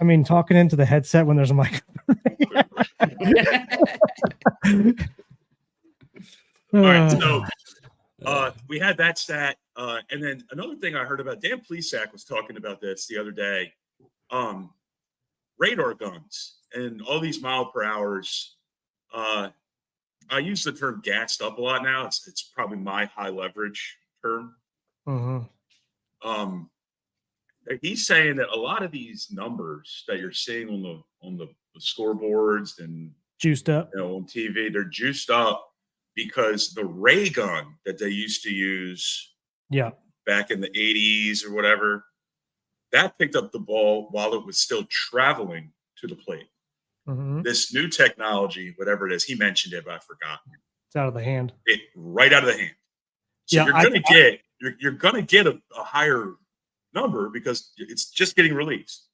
I mean, talking into the headset when there's a mic. All right, so we had that stat, and then another thing I heard about Dan Plesac was talking about this the other day. Radar guns and all these mile per hours. I use the term gassed up a lot now. It's probably my high leverage term. Mm-hmm. He's saying that a lot of these numbers that you're seeing on the scoreboards and Juiced up. on TV, they're juiced up because the ray gun that they used to use Yeah. back in the 80s or whatever, that picked up the ball while it was still traveling to the plate. Mm-hmm. This new technology, whatever it is, he mentioned it, but I forgot. It's out of the hand. It right out of the hand. So Yeah, you're gonna get a higher number because it's just getting released.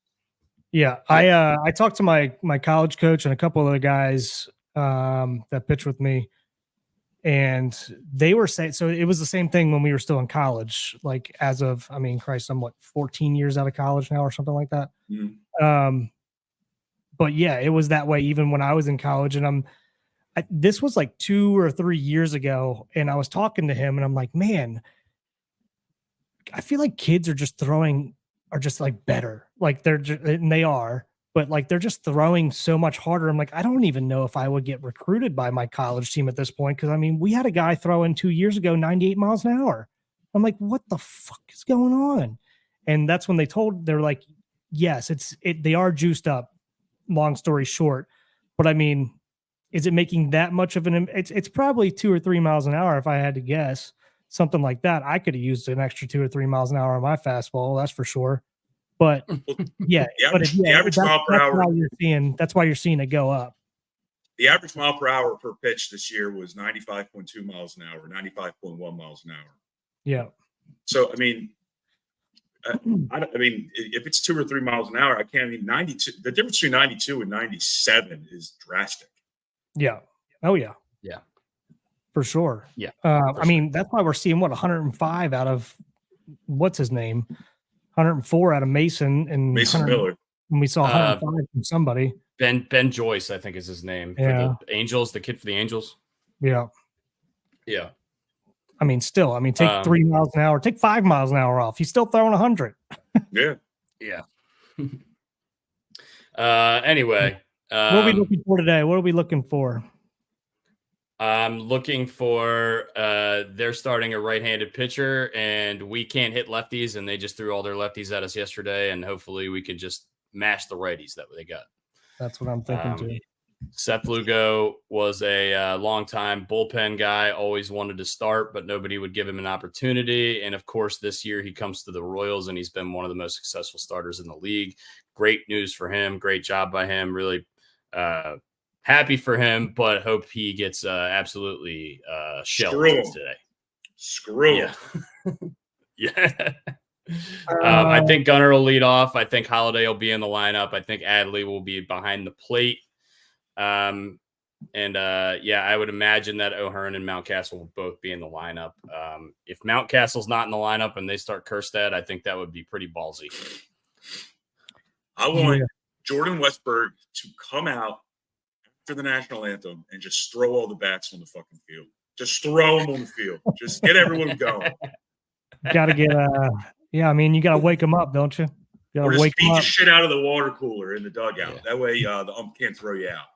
Yeah, I talked to my college coach and a couple other guys that pitched with me, and they were saying, so it was the same thing when we were still in college. Like as of, I mean, Christ, I'm 14 years out of college now or something like that. Mm-hmm. But yeah, it was that way even when I was in college, and this was like 2 or 3 years ago, and I was talking to him, and I'm like, man, I feel like kids are just like better. Like and they are, but like they're just throwing so much harder. I'm like, I don't even know if I would get recruited by my college team at this point. Cause I mean, we had a guy throwing 2 years ago, 98 miles an hour. I'm like, what the fuck is going on? And that's when they're like, yes, they are juiced up, long story short. But I mean, is it making that much of it's probably 2 or 3 miles an hour. If I had to guess, something like that. I could have used an extra 2 or 3 miles an hour on my fastball. That's for sure. But yeah, the average mile per hour. That's why you're seeing it go up. The average mile per hour per pitch this year was 95.2 miles an hour, 95.1 miles an hour. Yeah. So I mean, if it's 2 or 3 miles an hour, I can't. I mean, 92. The difference between 92 and 97 is drastic. Yeah. Oh yeah. Yeah. For sure. Yeah. I mean, that's why we're seeing 105 out of what's his name, 104 out of Mason and Mason Miller. And we saw 105 from somebody. Ben Joyce, I think is his name. Yeah. For the Angels, the kid for the Angels. Yeah. Yeah. I mean, still, take 3 miles an hour, take 5 miles an hour off. He's still throwing 100. Yeah. Yeah. Anyway. What are we looking for today? What are we looking for? I'm looking for they're starting a right-handed pitcher, and we can't hit lefties, and they just threw all their lefties at us yesterday, and hopefully we can just mash the righties that they got. That's what I'm thinking too. Seth Lugo was a longtime bullpen guy, always wanted to start, but nobody would give him an opportunity. And of course, this year he comes to the Royals, and he's been one of the most successful starters in the league. Great news for him. Great job by him. Really happy for him, but hope he gets absolutely shelled today. Screw him. Yeah. I think Gunnar will lead off. I think Holiday will be in the lineup. I think Adley will be behind the plate. I would imagine that O'Hearn and Mountcastle will both be in the lineup. If Mountcastle's not in the lineup and they start Kerstad, I think that would be pretty ballsy. I want Jordan Westberg to come out after the national anthem and just throw all the bats on the fucking field. Just throw them on the field. Just get everyone going. Got to get I mean, you got to wake them up, don't you? Or just beat the shit out of the water cooler in the dugout. Yeah. That way the ump can't throw you out.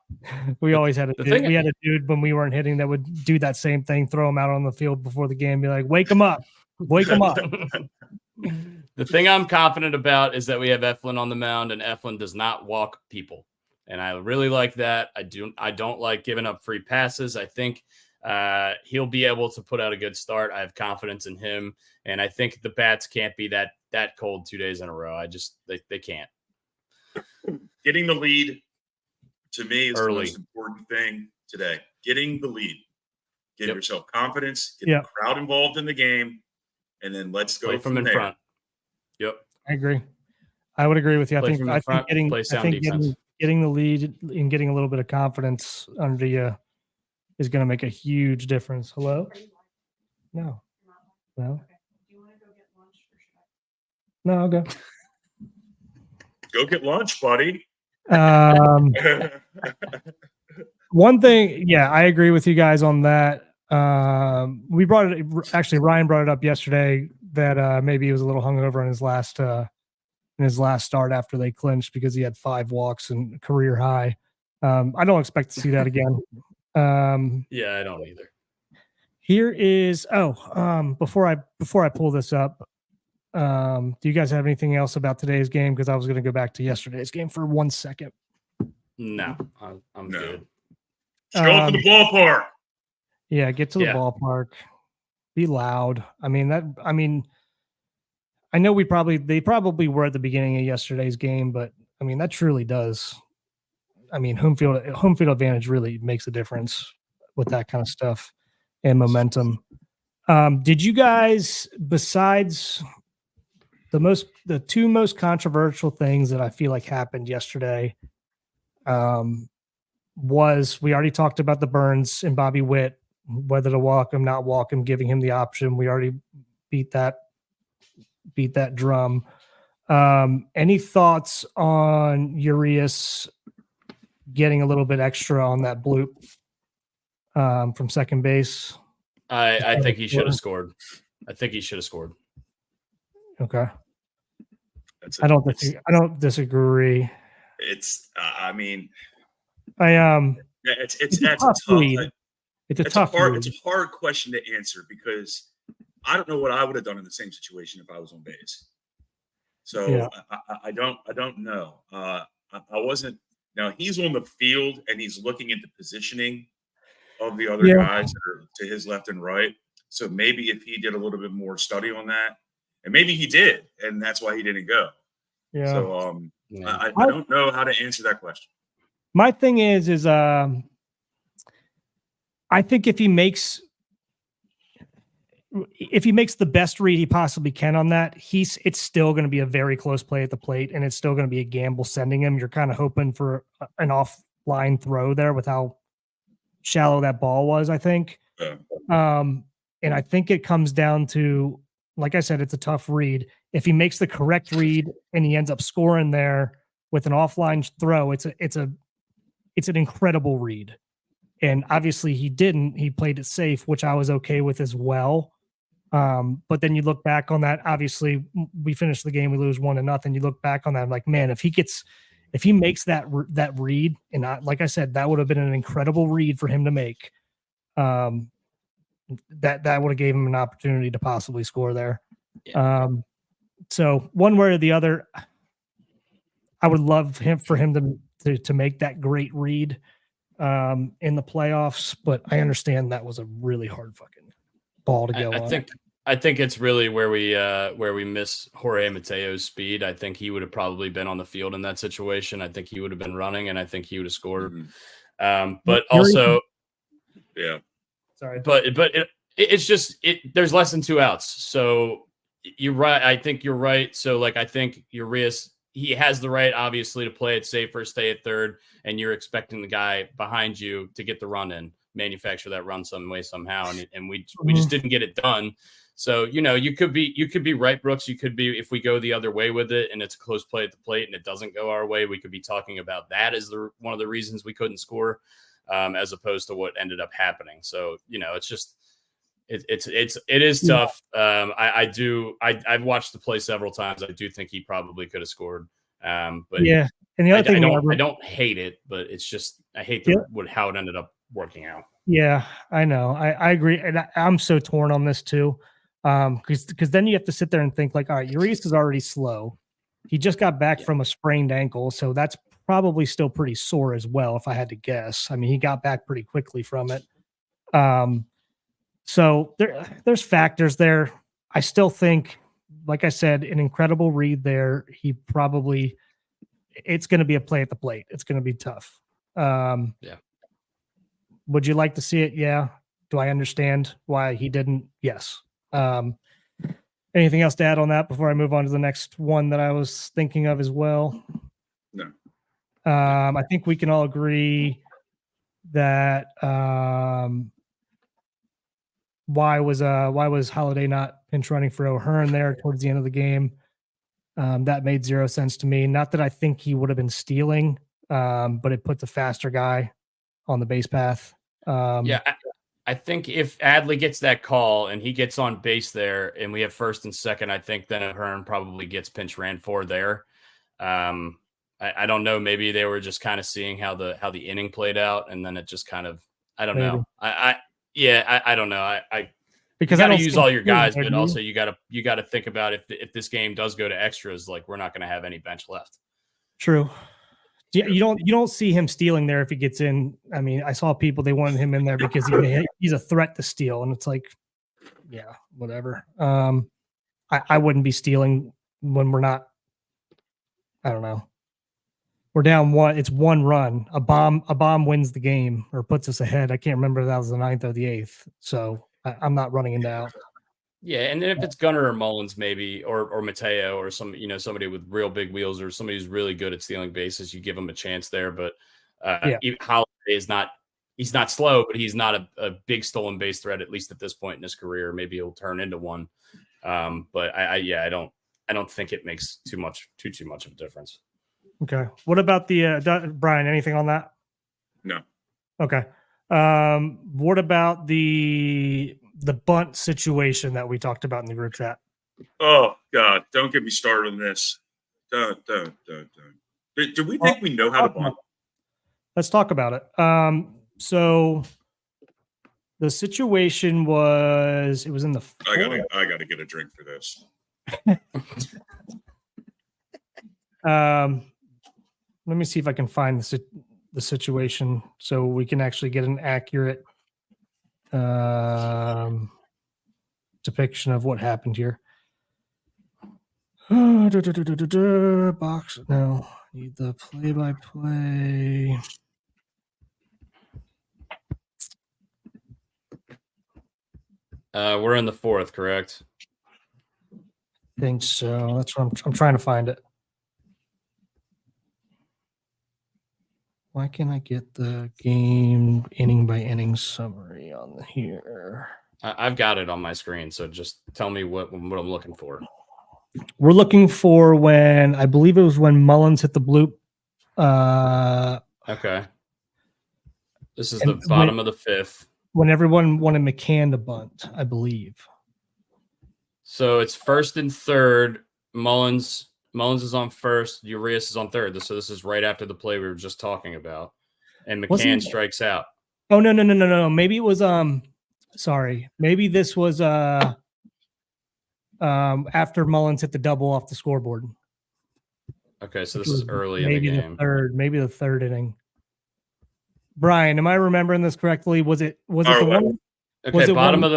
We always had a dude. We had a dude when we weren't hitting that would do that same thing, throw him out on the field before the game, be like, wake him up. Wake him up. The thing I'm confident about is that we have Eflin on the mound, and Eflin does not walk people. And I really like that. I don't like giving up free passes. I think he'll be able to put out a good start. I have confidence in him. And I think the bats can't be that cold 2 days in a row. They can't. Getting the lead to me is early. The most important thing today. Getting the lead. Get yourself confidence, get the crowd involved in the game, and then let's go play from in there. Front. Yep. I agree. I would agree with you. Getting the lead and getting a little bit of confidence under you is going to make a huge difference. Hello? No. No, I'll go. Go get lunch, buddy. One thing, I agree with you guys on that. We brought it. Actually, Ryan brought it up yesterday that maybe he was a little hungover in his last start after they clinched because he had 5 walks and career high. I don't expect to see that again. I don't either. Here is before I pull this up. Do you guys have anything else about today's game? Because I was going to go back to yesterday's game for 1 second. No, I'm good. Just go to the ballpark. Yeah, get to the ballpark. Be loud. I know they probably were at the beginning of yesterday's game, but I mean that truly does. I mean, home field advantage really makes a difference with that kind of stuff and momentum. Did you guys, besides the 2 most controversial things that I feel like happened yesterday, was we already talked about the Burns and Bobby Witt, whether to walk him, not walk him, giving him the option. We already beat that drum. Any thoughts on Urias getting a little bit extra on that bloop from second base? I think he should have scored. Okay. I don't disagree. It's it's a tough read. It's a hard question to answer because I don't know what I would have done in the same situation if I was on base. So I don't know. I wasn't. Now he's on the field and he's looking at the positioning of the other guys that are to his left and right. So maybe if he did a little bit more study on that, and maybe he did, and that's why he didn't go. Yeah. So I don't know how to answer that question. My thing is I think if he makes the best read he possibly can on that, it's still going to be a very close play at the plate, and it's still going to be a gamble sending him. You're kind of hoping for an offline throw there with how shallow that ball was, I think. And I think it comes down to, like I said, it's a tough read. If he makes the correct read and he ends up scoring there with an offline throw, it's an incredible read. And obviously he didn't. He played it safe, which I was okay with as well. But then you look back on that. Obviously, we finished the game, we lose 1-0. You look back on that, I'm like, man, if he makes that read, and like I said, that would have been an incredible read for him to make. That would have gave him an opportunity to possibly score there. Yeah. So one way or the other, I would love for him to make that great read in the playoffs, but I understand that was a really hard fucking ball to go on. I think it's really where we miss Jorge Mateo's speed. I think he would have probably been on the field in that situation. I think he would have been running, and I think he would have scored. Mm-hmm. But also, sorry, but it's just there's less than 2 outs. So you're right. I think you're right. So like I think Urias he has the right, obviously, to play it safe or stay at third, and you're expecting the guy behind you to get the run in, manufacture that run some way somehow, and we just didn't get it done. So you could be right, Brooks. You could be, if we go the other way with it and it's a close play at the plate and it doesn't go our way, we could be talking about that as one of the reasons we couldn't score, as opposed to what ended up happening. So it's just. It is tough. I've watched the play several times. I do think he probably could have scored. But yeah, and the other thing I don't hate it, but it's just I hate how it ended up working out. Yeah, I know. I agree, and I'm so torn on this too, because then you have to sit there and think like, all right, Urias is already slow. He just got back from a sprained ankle, so that's probably still pretty sore as well, if I had to guess. I mean, he got back pretty quickly from it. So there's factors there. I still think, like I said, an incredible read there. It's going to be a play at the plate. It's going to be tough. Yeah. Would you like to see it? Yeah. Do I understand why he didn't? Yes. Anything else to add on that before I move on to the next one that I was thinking of as well? No. I think we can all agree that why was Holiday not pinch running for O'Hearn there towards the end of the game? That made zero sense to me. Not that I think he would have been stealing, but it puts a faster guy on the base path. I think if Adley gets that call and he gets on base there and we have first and second, I think then O'Hearn probably gets pinch ran for there. I don't know. Maybe they were just kind of seeing how the inning played out, and then it just kind of, I don't know. I don't know. Because you got to use all your guys, but also you got to think about if this game does go to extras, like we're not going to have any bench left. True. Yeah, you don't see him stealing there if he gets in. I mean, I saw people, they wanted him in there because he's a threat to steal, and it's like, yeah, whatever. I wouldn't be stealing when we're not. I don't know. We're down one. It's one run. A bomb wins the game or puts us ahead. I can't remember if that was the 9th or the 8th. So I'm not running it out. Yeah, and then if it's Gunnar or Mullins, maybe, or Mateo, or somebody with real big wheels, or somebody who's really good at stealing bases, you give him a chance there. But Holiday is not. He's not slow, but he's not a big stolen base threat, at least at this point in his career. Maybe he'll turn into one. But I don't think it makes too much of a difference. Okay. What about the Brian? Anything on that? No. Okay. What about the bunt situation that we talked about in the group chat? Oh God! Don't get me started on this. Don't. Do we think we know how to bunt? Let's talk about it. So the situation was, it was in the. I gotta get a drink for this. Let me see if I can find the situation so we can actually get an accurate depiction of what happened here. Box. No, need the play-by-play. We're in the 4th, correct? I think so. That's what I'm trying to find it. Why can't I get the game inning by inning summary on here? I've got it on my screen, so just tell me what I'm looking for. We're looking for when, I believe it was when Mullins hit the bloop. Okay. This is the bottom of the 5th. When everyone wanted McCann to bunt, I believe. So it's 1st and 3rd. Mullins is on 1st. Urias is on 3rd. So this is right after the play we were just talking about. And McCann strikes out. Oh, no. Maybe it was sorry. Maybe this was after Mullins hit the double off the scoreboard. Okay, so this is early in the game. Maybe the 3rd inning. Brian, am I remembering this correctly? Was it the one? Okay, bottom of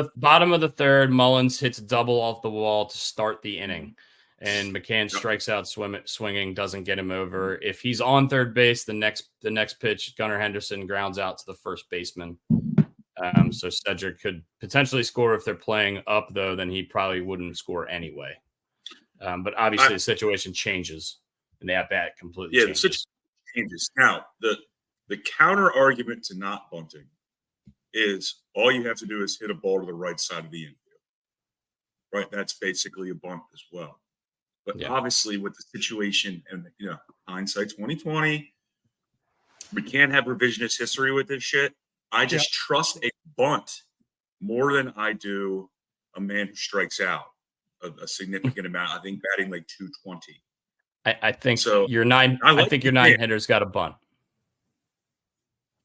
the 3rd, Mullins hits a double off the wall to start the inning. And McCann strikes out swinging, doesn't get him over. If he's on 3rd base, the next pitch, Gunnar Henderson grounds out to the first baseman. So Cedric could potentially score. If they're playing up, though, then he probably wouldn't score anyway. But obviously the situation changes. and the at bat completely Yeah, changes. the situation changes. Now, the counter argument to not bunting is all you have to do is hit a ball to the right side of the infield. Right, that's basically a bunt as well. But obviously, with the situation and hindsight 2020, we can't have revisionist history with this shit. I just trust a bunt more than I do a man who strikes out a significant amount. I think batting like 220. I think so. Your nine. I think your 9 hitters got a bunt.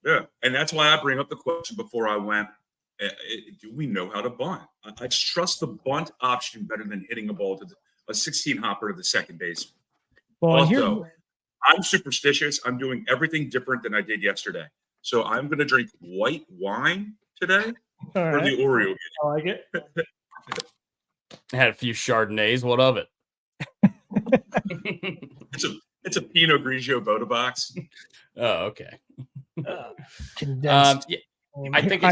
Yeah, and that's why I bring up the question before I went. Do we know how to bunt? I trust the bunt option better than hitting a ball to a 16 hopper to the second base. Well, also, I'm superstitious. I'm doing everything different than I did yesterday. So I'm going to drink white wine today for the Orioles. I like it. I had a few Chardonnays. What of it? It's a Pinot Grigio Boda box. Oh, okay. Yeah, I think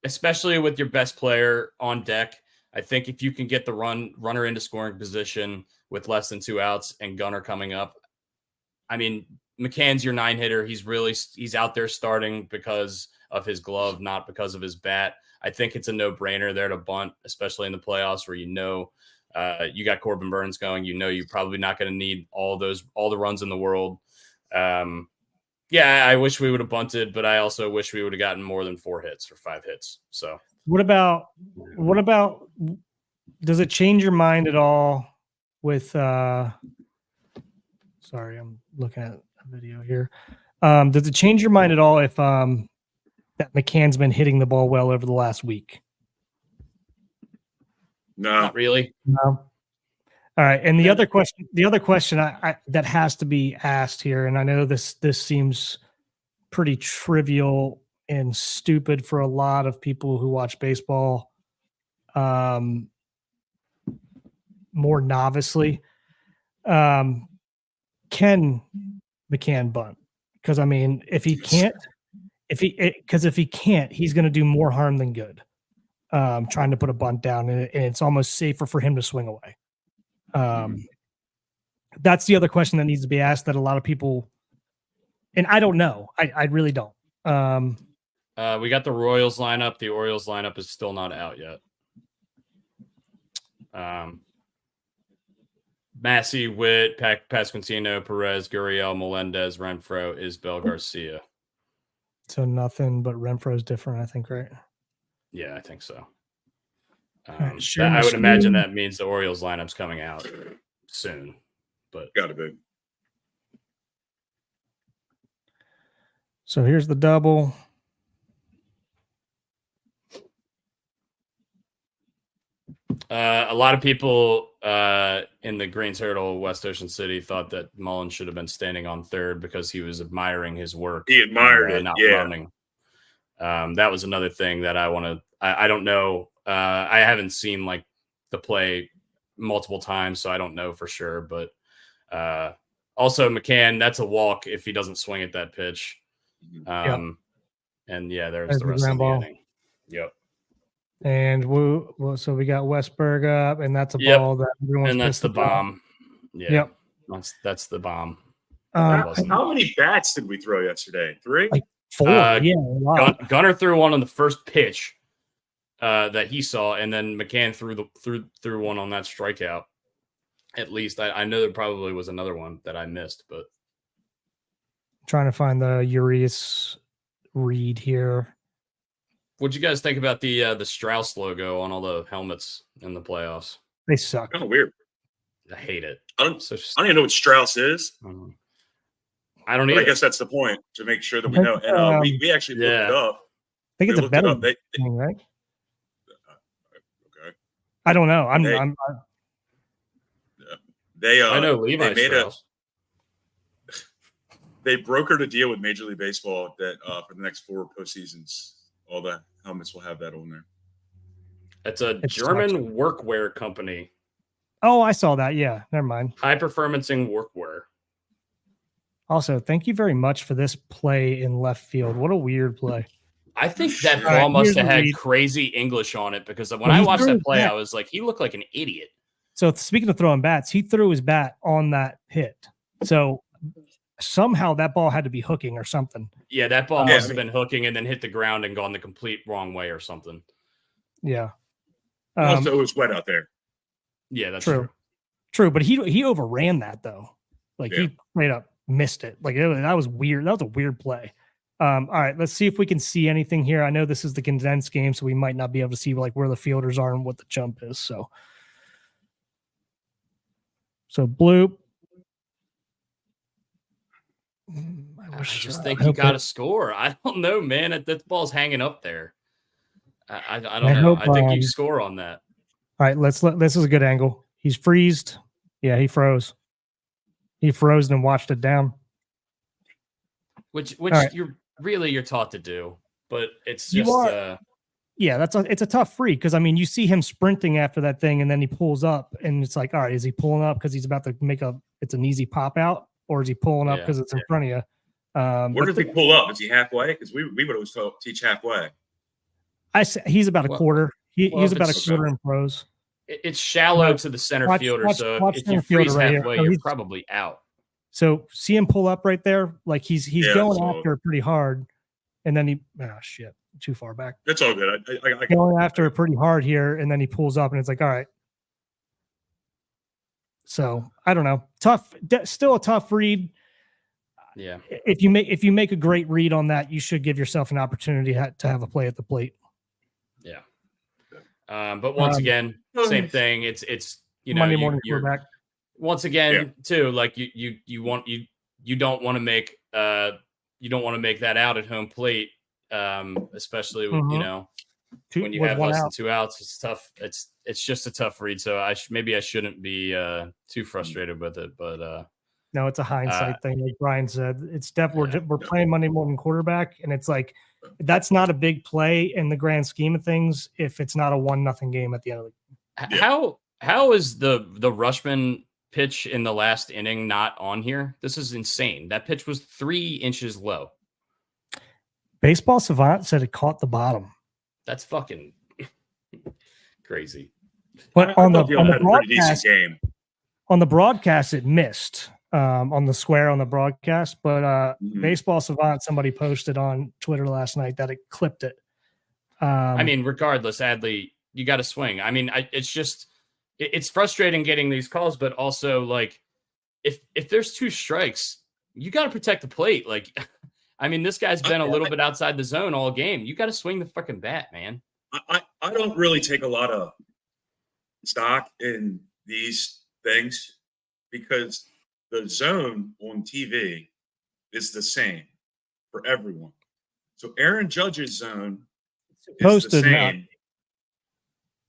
especially with your best player on deck, I think if you can get the runner into scoring position with less than 2 outs and Gunnar coming up, I mean, McCann's your 9 hitter. He's out there starting because of his glove, not because of his bat. I think it's a no-brainer there to bunt, especially in the playoffs where you got Corbin Burns going. You're probably not going to need all the runs in the world. I wish we would have bunted, but I also wish we would have gotten more than 4 hits or 5 hits. So what about does it change your mind at all with sorry, I'm looking at a video here. Does it change your mind at all if that McCann's been hitting the ball well over the last week? No, not really. No. All right. And the other question I that has to be asked here, and I know this seems pretty trivial and stupid for a lot of people who watch baseball more novicely. Can McCann bunt? Because I mean, if he can't, he's going to do more harm than good. Trying to put a bunt down, and it's almost safer for him to swing away. That's the other question that needs to be asked that a lot of people, and I don't know. I really don't. We got the Royals lineup. The Orioles lineup is still not out yet. Massey, Witt, Pasquantino, Perez, Gurriel, Melendez, Renfroe, Isbell, Garcia. So nothing but Renfroe's different, I think, right? Yeah, I think so. I would imagine that means the Orioles lineup's coming out soon, but gotta be. So here's the double. A lot of people in the Green Turtle, West Ocean City, thought that Mullen should have been standing on third because he was admiring his work. He admired it, not running. That was another thing that I want to. I don't know. I haven't seen like the play multiple times, so I don't know for sure. But also McCann, that's a walk if he doesn't swing at that pitch. And there's the rest of the inning. Yep. And so we got Westberg up, and that's a ball that everyone's and that's the bomb. Yeah. Yep. That's the bomb. How many bats did we throw yesterday? 3? Like 4. Wow. Gunnar threw one on the first pitch that he saw, and then McCann threw one on that strikeout. At least I know there probably was another one that I missed, but trying to find the Urias read here. What'd you guys think about the Strauss logo on all the helmets in the playoffs? They suck. Kind of weird. I hate it. I don't even know what Strauss is. I don't either. I guess that's the point, to make sure that we know. And we actually looked it up. I think it's a better thing, right? Okay. I don't know. I know Levi Strauss. They brokered a deal with Major League Baseball that for the next 4 postseasons, all the helmets will have that on there. It's a German workwear company. Oh, I saw that. Yeah, never mind. High performancing workwear. Also, thank you very much for this play in left field. What a weird play. I think that ball must have had crazy English on it, because when I watched that play, I was like, he looked like an idiot. So speaking of throwing bats, he threw his bat on that hit. So somehow that ball had to be hooking or something. Yeah, that ball Yeah, must have been hooking and then hit the ground and gone the complete wrong way or something. Yeah. Also, it was wet out there. Yeah, that's True. True, but he overran that though. Like he straight up missed it. Like that was weird. That was a weird play. All right, let's see if we can see anything here. I know this is the condensed game, so we might not be able to see like where the fielders are and what the jump is. So bloop. I just think you got to score. I don't know, man. That ball's hanging up there. I don't know. I think you score on that. All right, this is a good angle. He's freezed. Yeah, he froze. He froze and watched it down. Which right. you're taught to do, but it's just yeah, it's a tough free because I mean you see him sprinting after that thing and then he pulls up and it's like, all right, is he pulling up because he's about to make it's an easy pop out, or is he pulling up because it's in front of you? Where does he pull up? Is he halfway? Because we would always teach halfway. He's about a quarter. He's about a quarter in pros. It's shallow to the center fielder, so if you freeze halfway, you're probably out. So see him pull up right there, like he's going after it pretty hard, and then shit, too far back. That's all good. I going after it pretty hard here, and then he pulls up, and it's like, all right. So I don't know, tough, still a tough read. Yeah. If you make a great read on that, you should give yourself an opportunity to have a play at the plate. Yeah. But once again, same thing. It's Monday morning quarterback. Once again, too, like you don't want to make that out at home plate, especially when you have less than 2 outs. It's tough. It's just a tough read. So maybe I shouldn't be too frustrated with it, but no, it's a hindsight thing. Like Brian said, it's definitely we're playing Monday morning quarterback, and it's like that's not a big play in the grand scheme of things if it's not a 1-0 game at the end of the game. How is the Rushman pitch in the last inning not on here? This is insane. That pitch was 3 inches low. Baseball Savant said it caught the bottom. That's fucking crazy. But on the broadcast, on the broadcast, it missed. On the square on the broadcast, but Baseball Savant, somebody posted on Twitter last night that it clipped it. I mean, regardless, Adley, you got to swing. I mean, it's frustrating getting these calls, but also like if there's 2 strikes, you got to protect the plate. Like, I mean, this guy's been a little bit outside the zone all game. You got to swing the fucking bat, man. I don't really take a lot of stock in these things because the zone on TV is the same for everyone. So Aaron Judge's zone is the same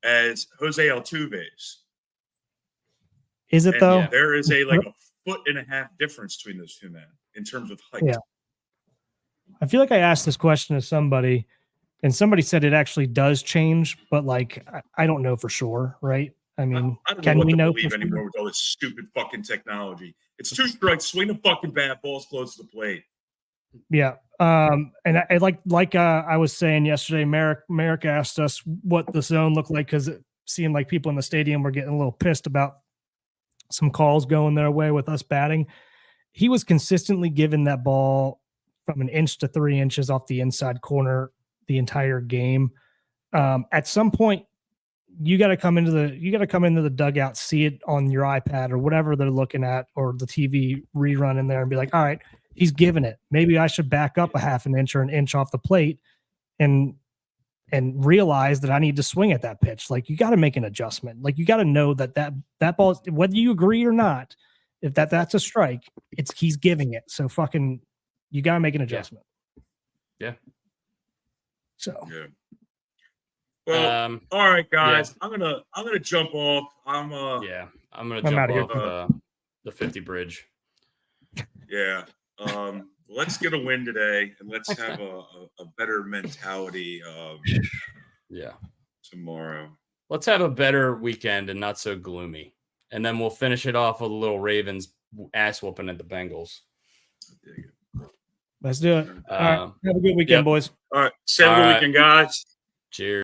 as Jose Altuve's. Is it though? There is a 1.5 foot difference between those 2 men in terms of height. Yeah. I feel like I asked this question to somebody, and somebody said it actually does change, but like I don't know for sure, right? I mean, I don't know what to believe anymore with all this stupid fucking technology. It's 2 strikes, swing the fucking bat, ball's close to the plate. Yeah. And I like I was saying yesterday, Merrick asked us what the zone looked like because it seemed like people in the stadium were getting a little pissed about some calls going their way with us batting. He was consistently given that ball from 1 inch to 3 inches off the inside corner the entire game. At some point, you got to come into the dugout, see it on your iPad or whatever they're looking at, or the TV rerun in there, and be like, all right, he's giving it. Maybe I should back up a 1/2 inch or 1 inch off the plate and realize that I need to swing at that pitch. Like you got to make an adjustment. Like you got to know that ball, whether you agree or not, if that's a strike, he's giving it. So fucking, you got to make an adjustment. Yeah. So. Yeah. Well, all right, guys. Yeah. I'm gonna jump off. I'm gonna jump off the 50 bridge. Yeah. Let's get a win today, and let's have a better mentality. Tomorrow. Let's have a better weekend and not so gloomy, and then we'll finish it off with a little Ravens ass whooping at the Bengals. Let's do it. All right. Have a good weekend, boys. All right. Have a good weekend, guys. Cheers.